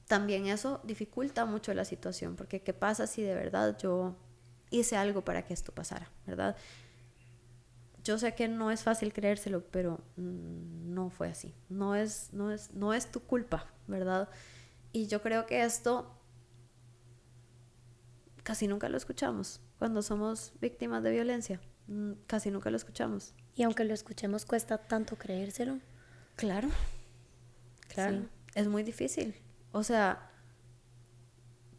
también eso dificulta mucho la situación, porque ¿qué pasa si de verdad yo hice algo para que esto pasara, ¿verdad? Yo sé que no es fácil creérselo, pero no fue así. No es tu culpa, ¿verdad? Y yo creo que esto casi nunca lo escuchamos cuando somos víctimas de violencia. Casi nunca lo escuchamos. Y aunque lo escuchemos, cuesta tanto creérselo. Claro. Sí. Es muy difícil. O sea,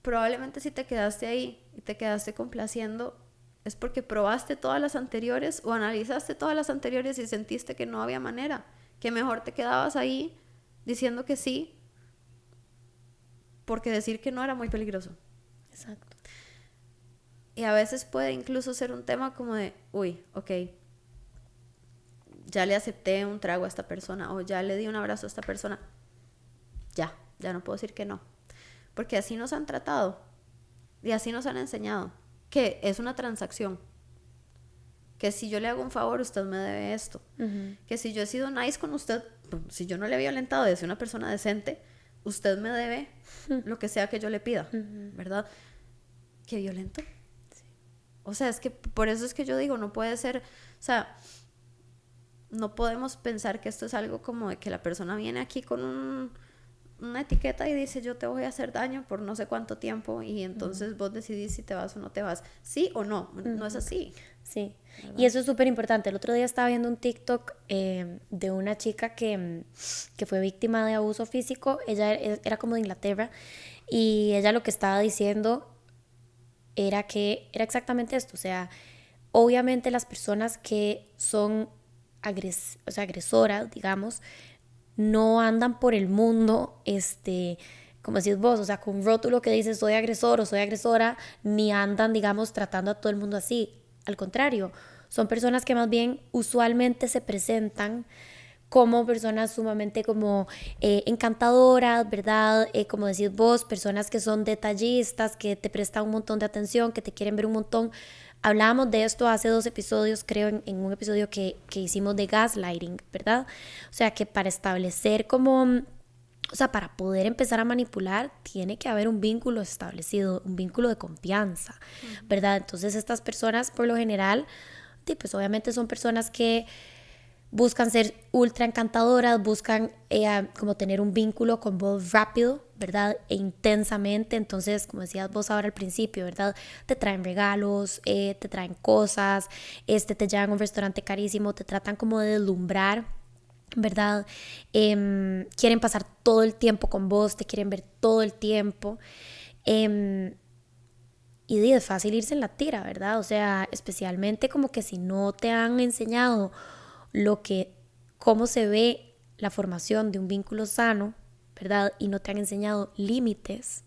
probablemente si te quedaste ahí y te quedaste complaciendo, es porque probaste todas las anteriores o analizaste todas las anteriores y sentiste que no había manera, que mejor te quedabas ahí diciendo que sí, porque decir que no era muy peligroso. Exacto. Y a veces puede incluso ser un tema como de, uy, ok, ya le acepté un trago a esta persona o ya le di un abrazo a esta persona, ya no puedo decir que no, porque así nos han tratado y así nos han enseñado que es una transacción, que si yo le hago un favor usted me debe esto, que si yo he sido nice con usted, si yo no le he violentado y soy una persona decente, usted me debe lo que sea que yo le pida, ¿verdad? Qué violento. Sí. O sea, es que por eso es que yo digo, no puede ser, o sea, no podemos pensar que esto es algo como de que la persona viene aquí con una etiqueta y dice yo te voy a hacer daño por no sé cuánto tiempo y entonces vos decidís si te vas o no te vas, sí o no, no es así. Sí, ¿verdad? Y eso es súper importante. El otro día estaba viendo un TikTok de una chica que fue víctima de abuso físico. Ella era como de Inglaterra y ella lo que estaba diciendo era exactamente esto. O sea, obviamente las personas que son agresoras, digamos, no andan por el mundo, como decís vos, o sea, con un rótulo que dice soy agresor o soy agresora, ni andan, digamos, tratando a todo el mundo así. Al contrario, son personas que más bien usualmente se presentan como personas sumamente como encantadoras, ¿verdad? Como decís vos, personas que son detallistas, que te prestan un montón de atención, que te quieren ver un montón. Hablábamos de esto hace 2 episodios, creo, en un episodio que hicimos de gaslighting, ¿verdad? O sea, que para establecer o sea, para poder empezar a manipular, tiene que haber un vínculo establecido, un vínculo de confianza, ¿verdad? Entonces, estas personas, por lo general, pues obviamente son personas que buscan ser ultra encantadoras, buscan como tener un vínculo con vos rápido, ¿verdad? E intensamente. Entonces, como decías vos ahora al principio, ¿verdad? Te traen regalos, te traen cosas, te llevan a un restaurante carísimo, te tratan como de deslumbrar, ¿verdad? Quieren pasar todo el tiempo con vos, te quieren ver todo el tiempo. Y es fácil irse en la tira, ¿verdad? O sea, especialmente como que si no te han enseñado cómo se ve la formación de un vínculo sano, ¿verdad? Y no te han enseñado límites,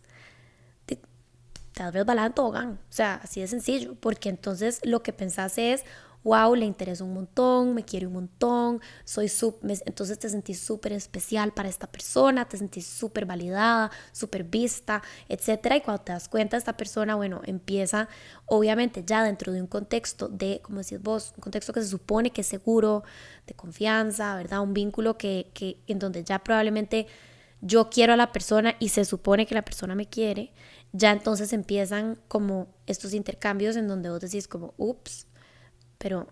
te has resbalado en tobogán, o sea, así de sencillo, porque entonces lo que pensás es, wow, le interesa un montón, me quiere un montón, entonces te sentís súper especial para esta persona, te sentís súper validada, súper vista, etcétera. Y cuando te das cuenta, esta persona, bueno, empieza, obviamente, ya dentro de un contexto de, como decís vos, un contexto que se supone que es seguro, de confianza, ¿verdad? Un vínculo que en donde ya probablemente yo quiero a la persona y se supone que la persona me quiere, ya entonces empiezan como estos intercambios en donde vos decís como, ups, pero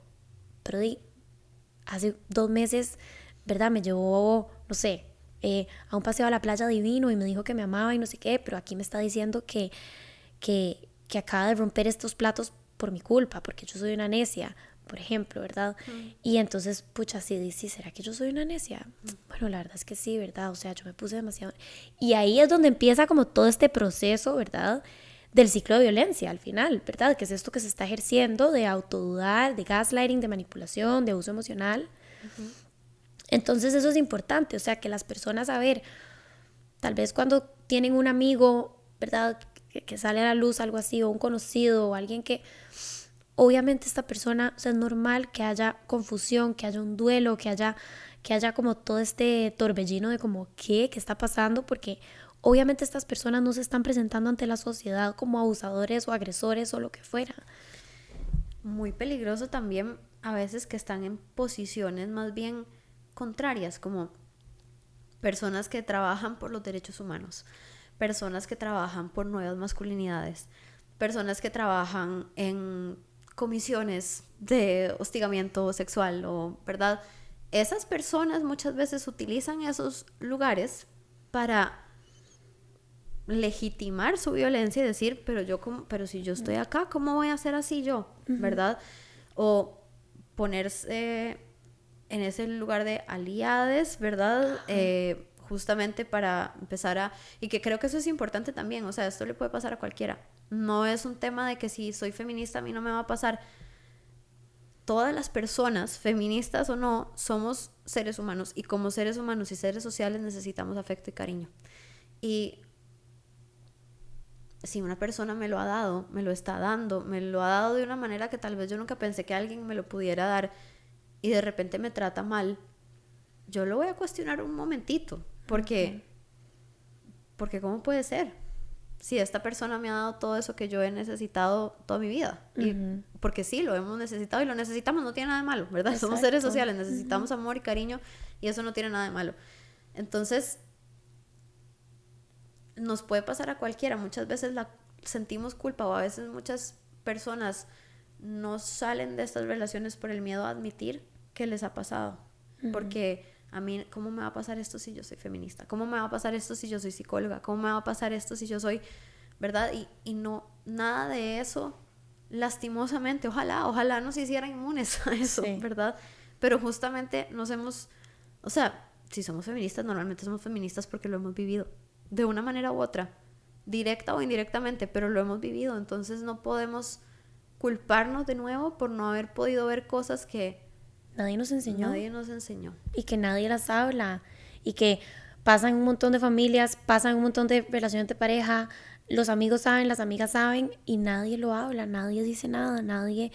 hace 2 meses, ¿verdad? Me llevó, no sé, a un paseo a la playa divino y me dijo que me amaba y no sé qué, pero aquí me está diciendo que acaba de romper estos platos por mi culpa, porque yo soy una necia, por ejemplo, ¿verdad? Y entonces, pucha, sí, ¿será que yo soy una necia? Bueno, la verdad es que sí, ¿verdad? O sea, yo me puse demasiado... Y ahí es donde empieza como todo este proceso, ¿verdad? Del ciclo de violencia al final, ¿verdad? Que es esto que se está ejerciendo de autodudar, de gaslighting, de manipulación, de abuso emocional. Entonces eso es importante, o sea, que las personas, a ver, tal vez cuando tienen un amigo, ¿verdad? Que sale a la luz algo así, o un conocido, o alguien que... Obviamente esta persona, o sea, es normal que haya confusión, que haya un duelo, que haya como todo este torbellino de como, ¿qué está pasando? Porque obviamente estas personas no se están presentando ante la sociedad como abusadores o agresores o lo que fuera. Muy peligroso también a veces que están en posiciones más bien contrarias, como personas que trabajan por los derechos humanos, personas que trabajan por nuevas masculinidades, personas que trabajan en comisiones de hostigamiento sexual, o, ¿verdad? Esas personas muchas veces utilizan esos lugares para legitimar su violencia y decir, pero si yo estoy acá, ¿cómo voy a ser así yo? ¿Verdad? O ponerse en ese lugar de aliades, ¿verdad? Justamente para empezar a... Y que creo que eso es importante también, o sea, esto le puede pasar a cualquiera. No es un tema de que si soy feminista a mí no me va a pasar. Todas las personas, feministas o no, somos seres humanos, y como seres humanos y seres sociales necesitamos afecto y cariño. Y si una persona me lo ha dado, me lo está dando, me lo ha dado de una manera que tal vez yo nunca pensé que alguien me lo pudiera dar, y de repente me trata mal, yo lo voy a cuestionar un momentito, porque ¿cómo puede ser? Si esta persona me ha dado todo eso que yo he necesitado toda mi vida, y porque sí, lo hemos necesitado y lo necesitamos, no tiene nada de malo, ¿verdad? Exacto. Somos seres sociales, necesitamos amor y cariño, y eso no tiene nada de malo. Entonces, nos puede pasar a cualquiera. Muchas veces sentimos culpa, o a veces muchas personas no salen de estas relaciones por el miedo a admitir que les ha pasado. Porque a mí, ¿cómo me va a pasar esto si yo soy feminista? ¿Cómo me va a pasar esto si yo soy psicóloga? ¿Cómo me va a pasar esto si yo soy, ¿verdad? Y no, nada de eso, lastimosamente, ojalá nos hicieran inmunes a eso, sí, ¿verdad? Pero justamente o sea, si somos feministas, normalmente somos feministas porque lo hemos vivido, de una manera u otra, directa o indirectamente, pero lo hemos vivido. Entonces no podemos culparnos de nuevo por no haber podido ver cosas que nadie nos enseñó. Y que nadie las habla. Y que pasan en un montón de familias, pasan en un montón de relaciones de pareja. Los amigos saben, las amigas saben, y nadie lo habla, nadie dice nada, nadie...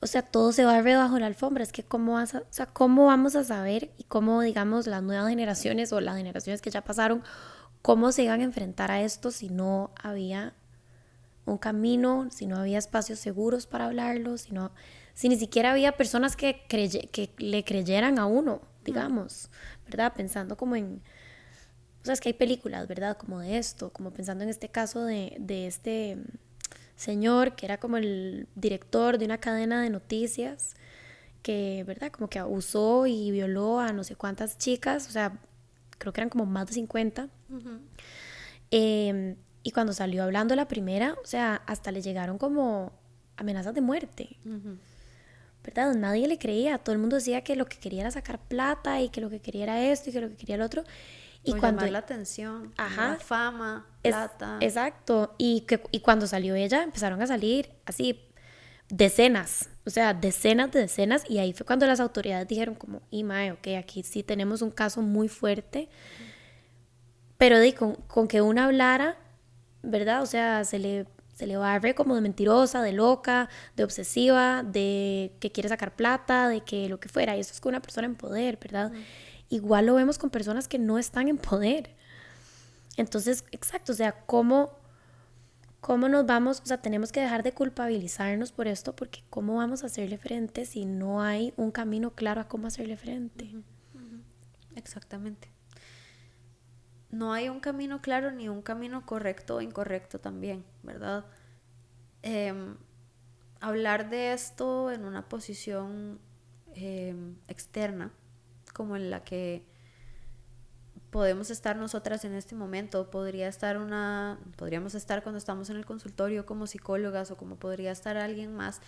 O sea, todo se va bajo la alfombra. Es que ¿cómo vamos a saber? Y cómo, digamos, las nuevas generaciones o las generaciones que ya pasaron, cómo se iban a enfrentar a esto si no había un camino, si no había espacios seguros para hablarlo, si ni siquiera había personas que le creyeran a uno, digamos, ¿verdad? Pensando como en... O sea, es que hay películas, ¿verdad? Como de esto, como pensando en este caso de este señor que era como el director de una cadena de noticias que, ¿verdad? Como que abusó y violó a no sé cuántas chicas, o sea, creo que eran como más de 50. Y cuando salió hablando la primera, o sea, hasta le llegaron como amenazas de muerte. ¿Verdad? Nadie le creía, todo el mundo decía que lo que quería era sacar plata y que lo que quería era esto y que lo que quería era lo otro. Y cuando llamar la atención, la fama, plata. Exacto. Y cuando salió ella, empezaron a salir así decenas, o sea, decenas de decenas, y ahí fue cuando las autoridades dijeron como, mae, ok, aquí sí tenemos un caso muy fuerte, pero con que una hablara, ¿verdad? O sea, se se le va a ver como de mentirosa, de loca, de obsesiva, de que quiere sacar plata, de que lo que fuera. Y eso es con una persona en poder, ¿verdad? Igual lo vemos con personas que no están en poder. Entonces, exacto, o sea, ¿cómo nos vamos? O sea, tenemos que dejar de culpabilizarnos por esto, porque ¿cómo vamos a hacerle frente si no hay un camino claro a cómo hacerle frente? Exactamente. No hay un camino claro ni un camino correcto o incorrecto también, ¿verdad? Hablar de esto en una posición externa, como en la que podemos estar nosotras en este momento, podríamos estar cuando estamos en el consultorio como psicólogas, o como podría estar alguien más,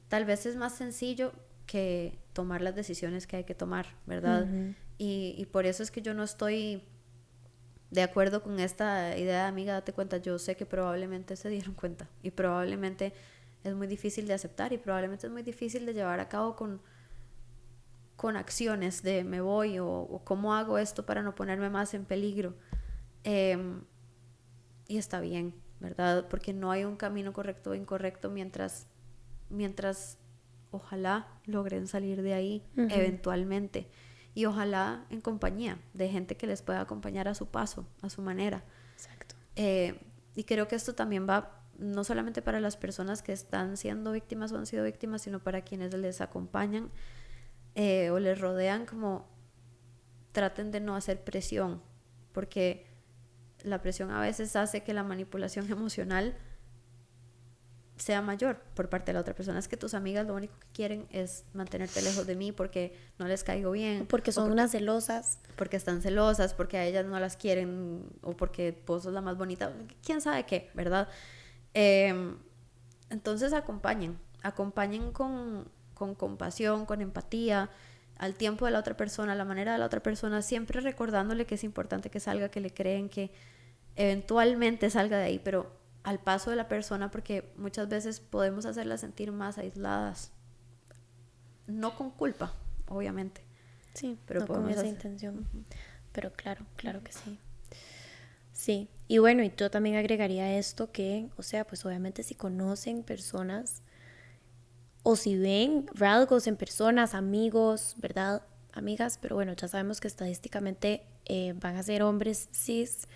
tal vez es más sencillo que tomar las decisiones que hay que tomar, ¿verdad? Y por eso es que yo no estoy de acuerdo con esta idea de amiga, date cuenta. Yo sé que probablemente se dieron cuenta, y probablemente es muy difícil de aceptar, y probablemente es muy difícil de llevar a cabo con acciones de me voy, o cómo hago esto para no ponerme más en peligro. Y está bien, ¿verdad? Porque no hay un camino correcto o incorrecto mientras ojalá logren salir de ahí eventualmente, y ojalá en compañía de gente que les pueda acompañar a su paso, a su manera. Exacto. Y creo que esto también va no solamente para las personas que están siendo víctimas o han sido víctimas, sino para quienes les acompañan o les rodean, como traten de no hacer presión, porque la presión a veces hace que la manipulación emocional sea mayor por parte de la otra persona. Es que tus amigas lo único que quieren es mantenerte lejos de mí porque no les caigo bien, porque son unas celosas, porque están celosas, porque a ellas no las quieren, o porque vos sos la más bonita, quién sabe qué, ¿verdad? Entonces acompañen con compasión, con empatía al tiempo de la otra persona, a la manera de la otra persona, siempre recordándole que es importante que salga, que le creen, que eventualmente salga de ahí, pero al paso de la persona, porque muchas veces podemos hacerlas sentir más aisladas, no con culpa, obviamente. Sí, pero no con esa intención. Pero claro que sí. Sí, y bueno, y yo también agregaría esto que, o sea, pues obviamente si conocen personas o si ven rasgos en personas, amigos, ¿verdad? Amigas, pero bueno, ya sabemos que estadísticamente van a ser hombres cis.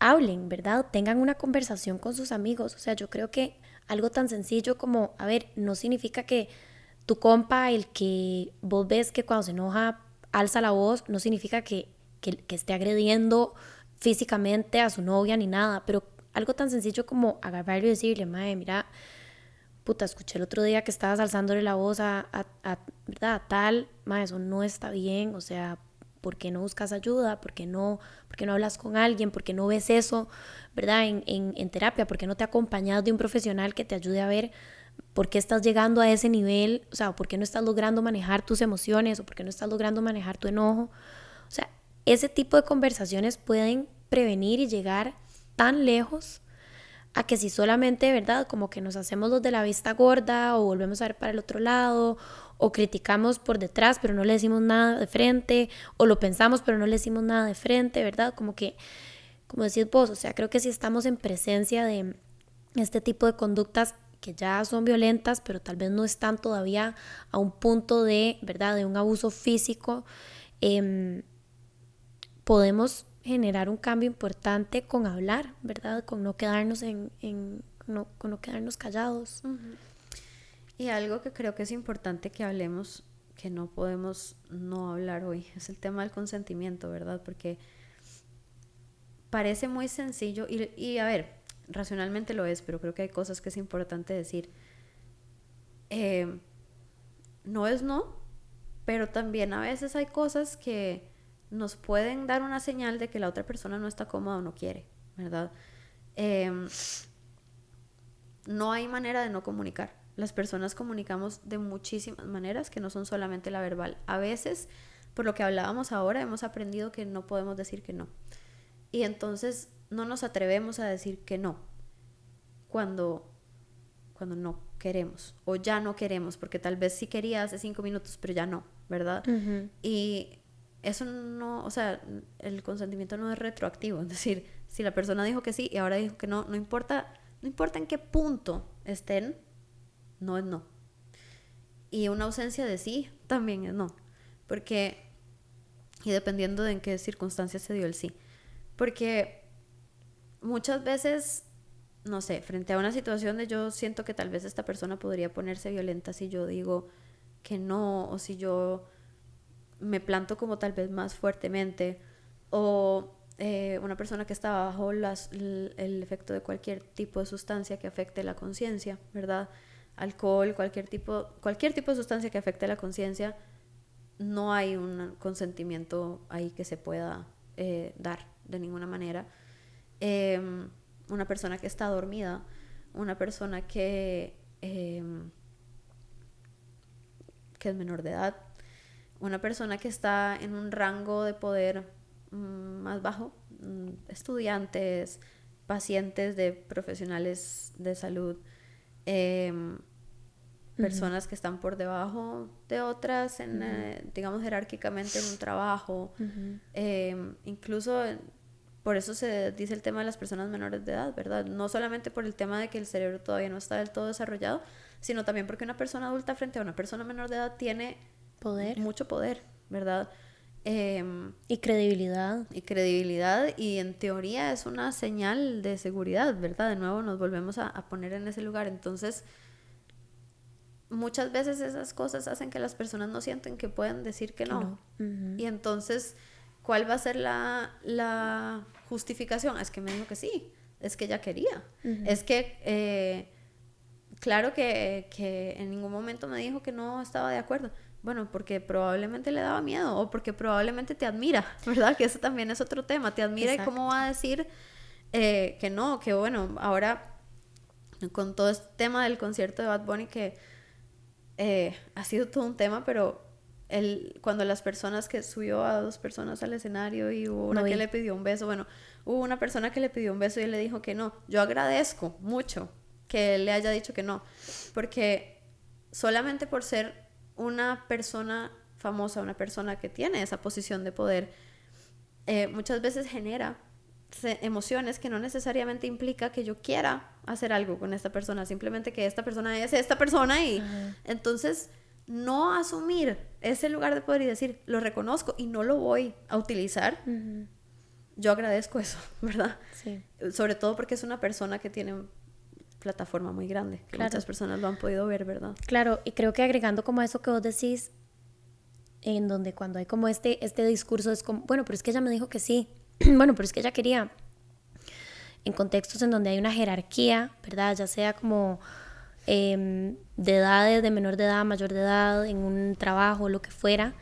Hablen, ¿verdad? Tengan una conversación con sus amigos. O sea, yo creo que algo tan sencillo como, a ver, no significa que tu compa, el que vos ves que cuando se enoja alza la voz, no significa que esté agrediendo físicamente a su novia ni nada, pero algo tan sencillo como agarrarlo y decirle, mae, mira, puta, escuché el otro día que estabas alzándole la voz ¿verdad? A tal, mae, eso no está bien, o sea, ¿por qué no buscas ayuda? ¿Por qué no hablas con alguien? ¿Por qué no ves eso, verdad? En terapia, ¿por qué no te acompañas de un profesional que te ayude a ver por qué estás llegando a ese nivel? O sea, ¿por qué no estás logrando manejar tus emociones? ¿O por qué no estás logrando manejar tu enojo? O sea, ese tipo de conversaciones pueden prevenir y llegar tan lejos a que si solamente, ¿verdad? Como que nos hacemos los de la vista gorda, o volvemos a ver para el otro lado, o criticamos por detrás pero no le decimos nada de frente, o lo pensamos pero no le decimos nada de frente, ¿verdad? Como que, como decís vos, o sea, creo que si estamos en presencia de este tipo de conductas que ya son violentas, pero tal vez no están todavía a un punto de, ¿verdad?, de un abuso físico, podemos generar un cambio importante con hablar, ¿verdad? Con no quedarnos con no quedarnos callados. Y algo que creo que es importante que hablemos, que no podemos no hablar hoy, es el tema del consentimiento, ¿verdad? Porque parece muy sencillo y a ver, racionalmente lo es, pero creo que hay cosas que es importante decir. No es no, pero también a veces hay cosas que nos pueden dar una señal de que la otra persona no está cómoda o no quiere, ¿verdad? No hay manera de no comunicar. Las personas comunicamos de muchísimas maneras que no son solamente la verbal. A veces, por lo que hablábamos ahora, hemos aprendido que no podemos decir que no. Y entonces no nos atrevemos a decir que no cuando no queremos o ya no queremos, porque tal vez sí quería hace 5 minutos, pero ya no, ¿verdad? Y eso no, o sea, el consentimiento no es retroactivo, es decir, Si la persona dijo que sí y ahora dijo que no, no importa en qué punto estén, no es no. Y una ausencia de sí también es no. Porque, y dependiendo de en qué circunstancias se dio el sí. Porque muchas veces, no sé, frente a una situación de yo siento que tal vez esta persona podría ponerse violenta si yo digo que no, o si yo me planto como tal vez más fuertemente, o una persona que está bajo el efecto de cualquier tipo de sustancia que afecte la conciencia, ¿verdad? Alcohol, cualquier tipo de sustancia que afecte la conciencia, no hay un consentimiento ahí que se pueda dar de ninguna manera. Una persona que está dormida, una persona que es menor de edad, una persona que está en un rango de poder más bajo, estudiantes, pacientes de profesionales de salud, personas que están por debajo de otras, digamos jerárquicamente en un trabajo, incluso por eso se dice el tema de las personas menores de edad, ¿verdad? No solamente por el tema de que el cerebro todavía no está del todo desarrollado, sino también porque una persona adulta frente a una persona menor de edad tiene mucho poder, ¿verdad? Y credibilidad. Y en teoría es una señal de seguridad, ¿verdad? De nuevo nos volvemos a poner en ese lugar. Entonces, muchas veces esas cosas hacen que las personas no sienten que pueden decir que no. Y entonces, ¿cuál va a ser la justificación? Es que me dijo que sí, es que ella quería. Es que, claro que en ningún momento me dijo que no estaba de acuerdo. Bueno, porque probablemente le daba miedo o porque probablemente te admira, ¿verdad? Que eso también es otro tema. Te admira. Exacto. Y cómo va a decir que no, que bueno, ahora con todo este tema del concierto de Bad Bunny que ha sido todo un tema, pero cuando las personas que subió a 2 personas al escenario y hubo una que le pidió un beso, bueno, hubo una persona que le pidió un beso y él le dijo que no. Yo agradezco mucho que él le haya dicho que no, porque solamente por ser una persona famosa, una persona que tiene esa posición de poder, muchas veces genera emociones que no necesariamente implica que yo quiera hacer algo con esta persona, simplemente que esta persona es esta persona y entonces no asumir ese lugar de poder y decir, lo reconozco y no lo voy a utilizar. Yo agradezco eso, ¿verdad? Sí. Sobre todo porque es una persona que tiene plataforma muy grande, que muchas personas lo han podido ver, ¿verdad? Claro, y creo que agregando como eso que vos decís, en donde cuando hay como este discurso es como, bueno, pero es que ella me dijo que sí, bueno, pero es que ella quería, en contextos en donde hay una jerarquía, ¿verdad? Ya sea como de edades, de menor de edad, mayor de edad, en un trabajo, lo que fuera,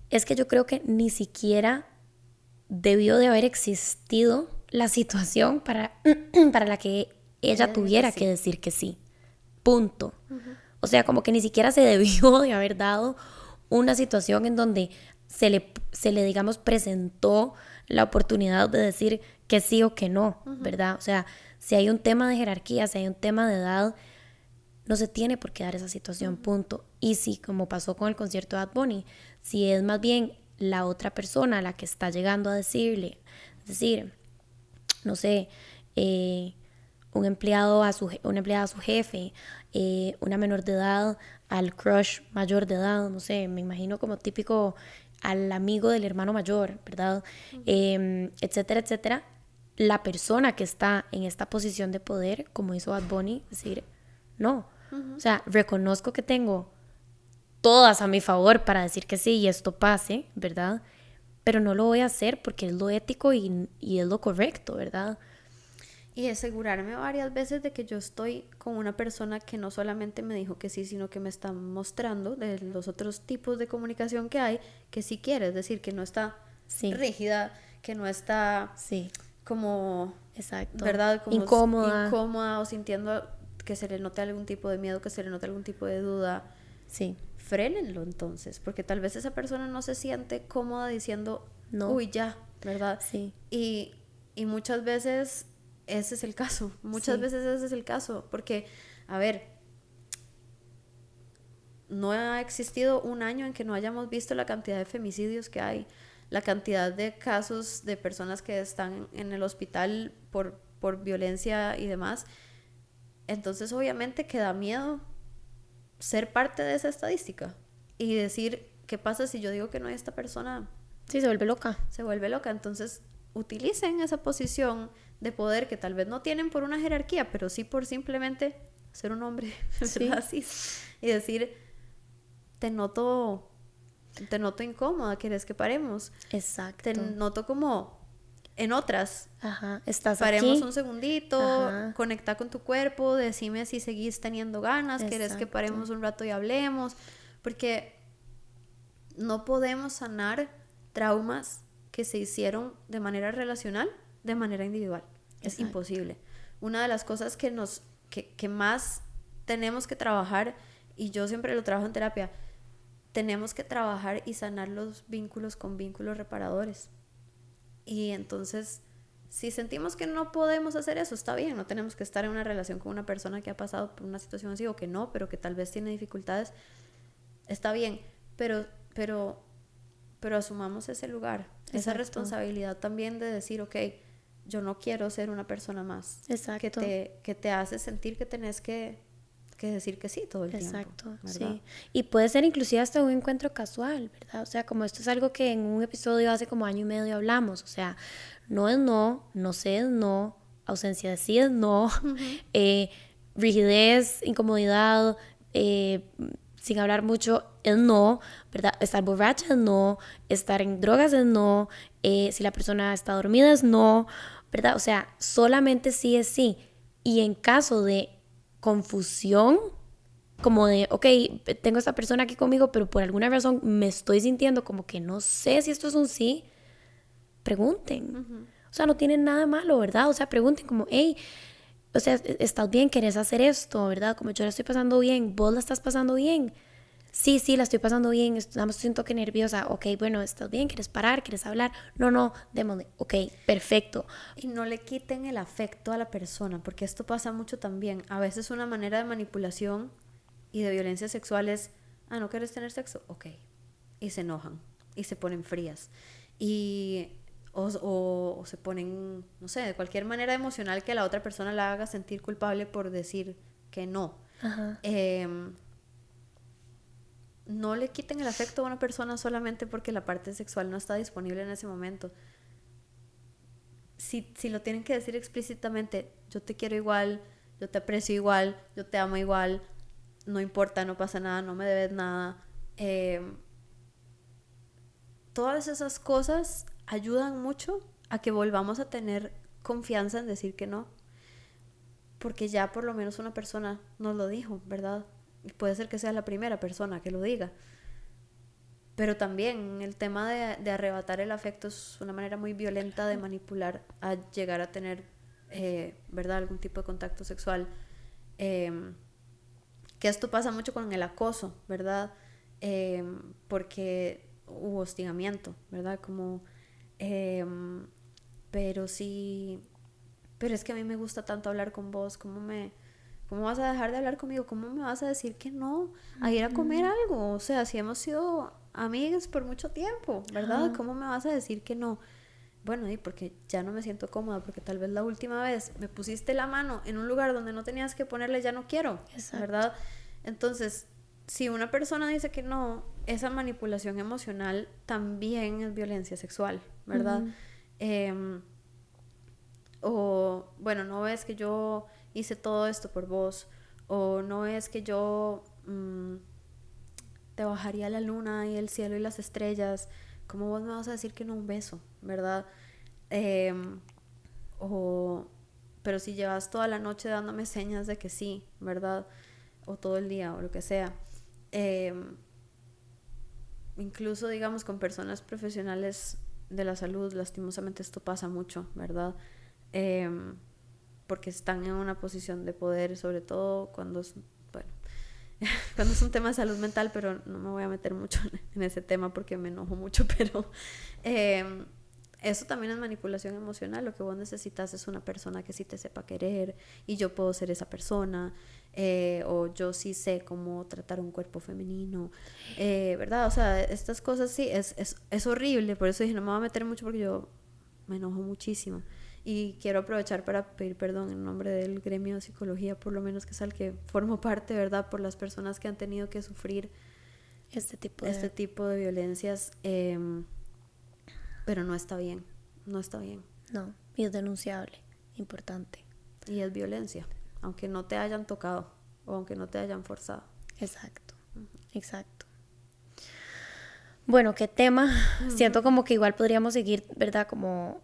es que yo creo que ni siquiera debió de haber existido la situación para la que ella tuviera que decir que sí. Punto. O sea, como que ni siquiera se debió de haber dado una situación en donde se le digamos, presentó la oportunidad de decir que sí o que no, ¿verdad? O sea, si hay un tema de jerarquía, si hay un tema de edad, no se tiene por qué dar esa situación, punto. Y si, como pasó con el concierto de Bad Bunny, si es más bien la otra persona la que está llegando a decirle, es decir, no sé, una empleada a su jefe, una menor de edad al crush mayor de edad, no sé, me imagino como típico al amigo del hermano mayor, ¿verdad? Etcétera, etcétera. La persona que está en esta posición de poder, como hizo Bad Bunny, decir, no. O sea, reconozco que tengo todas a mi favor para decir que sí y esto pase, ¿verdad? Pero no lo voy a hacer porque es lo ético y es lo correcto, ¿verdad? Y asegurarme varias veces de que yo estoy con una persona que no solamente me dijo que sí, sino que me está mostrando de los otros tipos de comunicación que hay, que sí quiere, es decir, que no está rígida, que no está como, exacto, ¿verdad? Como incómoda o sintiendo que se le note algún tipo de miedo, que se le note algún tipo de duda. Sí. Frénenlo entonces, porque tal vez esa persona no se siente cómoda diciendo, no. Uy, ya, ¿verdad? Sí. Y muchas veces ese es el caso, veces ese es el caso, porque, a ver, no ha existido un año en que no hayamos visto la cantidad de femicidios que hay, la cantidad de casos de personas que están en el hospital por violencia y demás. Entonces obviamente que da miedo ser parte de esa estadística y decir, ¿qué pasa si yo digo que no hay esta persona? Sí, se vuelve loca. Se vuelve loca. Entonces utilicen esa posición de poder que tal vez no tienen por una jerarquía, pero sí por simplemente ser un hombre, ¿verdad? Sí. Y decir, te noto incómoda, ¿quieres que paremos? Exacto. Te noto como en otras. Ajá, estás Paremos aquí. un segundito, Ajá. conecta con tu cuerpo, decime si seguís teniendo ganas, Exacto. ¿quieres que paremos un rato y hablemos? Porque no podemos sanar traumas que se hicieron de manera relacional, de manera individual. Es Exacto. imposible. Una de las cosas que más tenemos que trabajar, y yo siempre lo trabajo en terapia, tenemos que trabajar y sanar los vínculos con vínculos reparadores. Y entonces, si sentimos que no podemos hacer eso, está bien, no tenemos que estar en una relación con una persona que ha pasado por una situación así, o que no, pero que tal vez tiene dificultades, está bien, pero asumamos ese lugar. Exacto. Esa responsabilidad también de decir, ok, yo no quiero ser una persona más. Exacto. Que te hace sentir que tenés que decir que sí todo el tiempo. Exacto, ¿verdad? sí. Y puede ser inclusive hasta un encuentro casual, ¿verdad? O sea, como esto es algo que en un episodio hace como 1.5 años hablamos. O sea, no es no sé es no, ausencia de sí es no, rigidez, incomodidad, sin hablar mucho es no, ¿verdad? Estar borracha es no, estar en drogas es no, si la persona está dormida es no, ¿verdad? O sea, solamente sí es sí. Y en caso de confusión, como de, ok, tengo a esta persona aquí conmigo, pero por alguna razón me estoy sintiendo como que no sé si esto es un sí, pregunten. O sea, no tienen nada de malo, ¿verdad? O sea, pregunten como, hey, o sea, ¿estás bien? ¿Querés hacer esto? ¿Verdad? Como yo la estoy pasando bien, ¿vos la estás pasando bien? Sí, la estoy pasando bien, nada más estoy un toque nerviosa. Ok, bueno, ¿estás bien? ¿Quieres parar? ¿Quieres hablar? No, démosle. Ok, perfecto. Y no le quiten el afecto a la persona, porque esto pasa mucho también. A veces una manera de manipulación y de violencia sexual es, ¿no quieres tener sexo? Ok. Y se enojan y se ponen frías. O se ponen, no sé, de cualquier manera emocional que la otra persona la haga sentir culpable por decir que no. Ajá. No le quiten el afecto a una persona solamente porque la parte sexual no está disponible en ese momento. Si lo tienen que decir explícitamente, yo te quiero igual, yo te aprecio igual, yo te amo igual, no importa, no pasa nada, no me debes nada. Todas esas cosas ayudan mucho a que volvamos a tener confianza en decir que no. Porque ya por lo menos una persona nos lo dijo, ¿verdad? Y puede ser que sea la primera persona que lo diga. Pero también el tema de arrebatar el afecto es una manera muy violenta de manipular a llegar a tener, ¿verdad? Algún tipo de contacto sexual. Que esto pasa mucho con el acoso, ¿verdad? Porque hubo hostigamiento, ¿verdad? Como, pero sí, pero es que a mí me gusta tanto hablar con vos, ¿cómo vas a dejar de hablar conmigo? ¿Cómo me vas a decir que no? A ir a comer algo, o sea, si hemos sido amigas por mucho tiempo, ¿verdad? ¿Cómo me vas a decir que no? Bueno, y porque ya no me siento cómoda, porque tal vez la última vez me pusiste la mano en un lugar donde no tenías que ponerle, ya no quiero, exacto, ¿verdad? Entonces, si una persona dice que no, esa manipulación emocional también es violencia sexual, ¿verdad? O, bueno, no ves que yo hice todo esto por vos, o no es que yo te bajaría la luna y el cielo y las estrellas, ¿cómo vos me vas a decir que no un beso, verdad? Pero si llevas toda la noche dándome señas de que sí, ¿verdad? O todo el día, o lo que sea. Incluso, digamos, con personas profesionales de la salud, lastimosamente esto pasa mucho, ¿verdad? Porque están en una posición de poder, sobre todo cuando es, bueno, cuando es un tema de salud mental, pero no me voy a meter mucho en ese tema porque me enojo mucho, pero eso también es manipulación emocional. Lo que vos necesitas es una persona que sí te sepa querer, y yo puedo ser esa persona. o yo sí sé cómo tratar un cuerpo femenino, ¿verdad? O sea, estas cosas sí, es horrible, por eso dije, no me voy a meter mucho porque yo me enojo muchísimo. Y quiero aprovechar para pedir perdón en nombre del gremio de psicología, por lo menos que es al que formo parte, ¿verdad? Por las personas que han tenido que sufrir este tipo de violencias, pero no está bien, no está bien. No, y es denunciable, importante. Y es violencia, aunque no te hayan tocado o aunque no te hayan forzado. Exacto, exacto. Bueno, qué tema. Siento como que igual podríamos seguir, ¿verdad? Como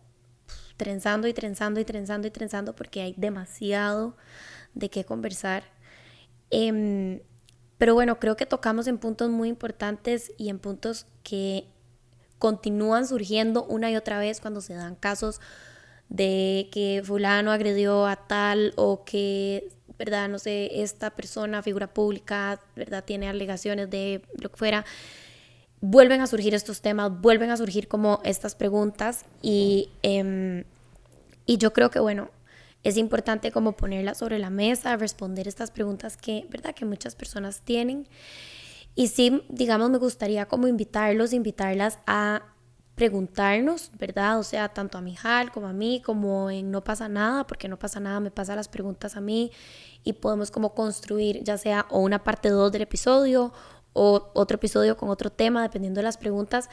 trenzando y trenzando y trenzando y trenzando porque hay demasiado de qué conversar. Pero bueno, creo que tocamos en puntos muy importantes y en puntos que continúan surgiendo una y otra vez cuando se dan casos de que fulano agredió a tal o que, ¿verdad? No sé, esta persona, figura pública, ¿verdad? Tiene alegaciones de lo que fuera. Vuelven a surgir estos temas, vuelven a surgir como estas preguntas y yo creo que, bueno, es importante como ponerlas sobre la mesa, responder estas preguntas que, ¿verdad? Que muchas personas tienen. Y sí, digamos, me gustaría como invitarlas a preguntarnos, ¿verdad? O sea, tanto a Mijal como a mí, como en No pasa nada, porque no pasa nada, me pasa las preguntas a mí y podemos como construir ya sea o una parte 2 del episodio o otro episodio con otro tema, dependiendo de las preguntas.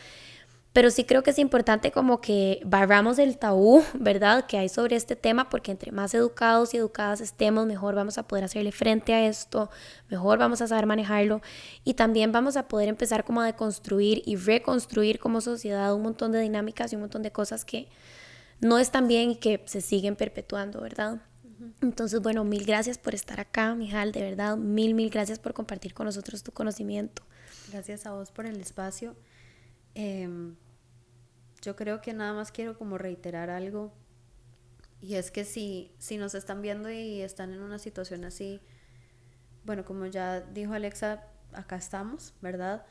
Pero sí creo que es importante como que barramos el tabú, ¿verdad? Que hay sobre este tema, porque entre más educados y educadas estemos, mejor vamos a poder hacerle frente a esto, mejor vamos a saber manejarlo y también vamos a poder empezar como a deconstruir y reconstruir como sociedad un montón de dinámicas y un montón de cosas que no están bien y que se siguen perpetuando, ¿verdad? Entonces, bueno, mil gracias por estar acá, Mijal, de verdad, mil gracias por compartir con nosotros tu conocimiento. Gracias a vos por el espacio. Yo creo que nada más quiero como reiterar algo, y es que si nos están viendo y están en una situación así, bueno, como ya dijo Alexa, acá estamos, ¿verdad?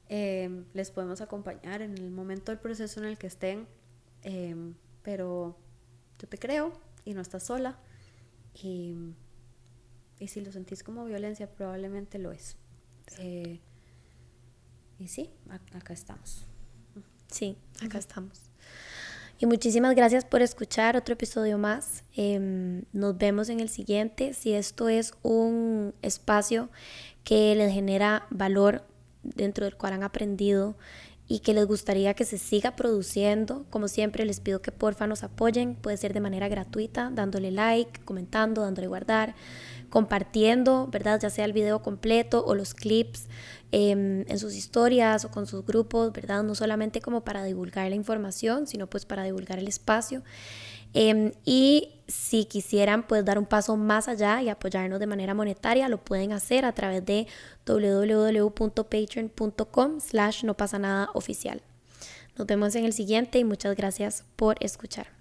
Les podemos acompañar en el momento del proceso en el que estén, pero yo te creo y no estás sola, y si lo sentís como violencia, probablemente lo es. Y sí, acá estamos. Sí, acá estamos. Y muchísimas gracias por escuchar otro episodio más. Nos vemos en el siguiente. Si esto es un espacio que les genera valor dentro del cual han aprendido y que les gustaría que se siga produciendo, como siempre les pido que porfa nos apoyen. Puede ser de manera gratuita, dándole like, comentando, dándole guardar, compartiendo, ¿verdad? Ya sea el video completo o los clips en sus historias o con sus grupos, ¿verdad? No solamente como para divulgar la información, sino pues para divulgar el espacio. Y si quisieran pues dar un paso más allá y apoyarnos de manera monetaria, lo pueden hacer a través de www.patreon.com/nopasanadaoficial. Nos vemos en el siguiente y muchas gracias por escuchar.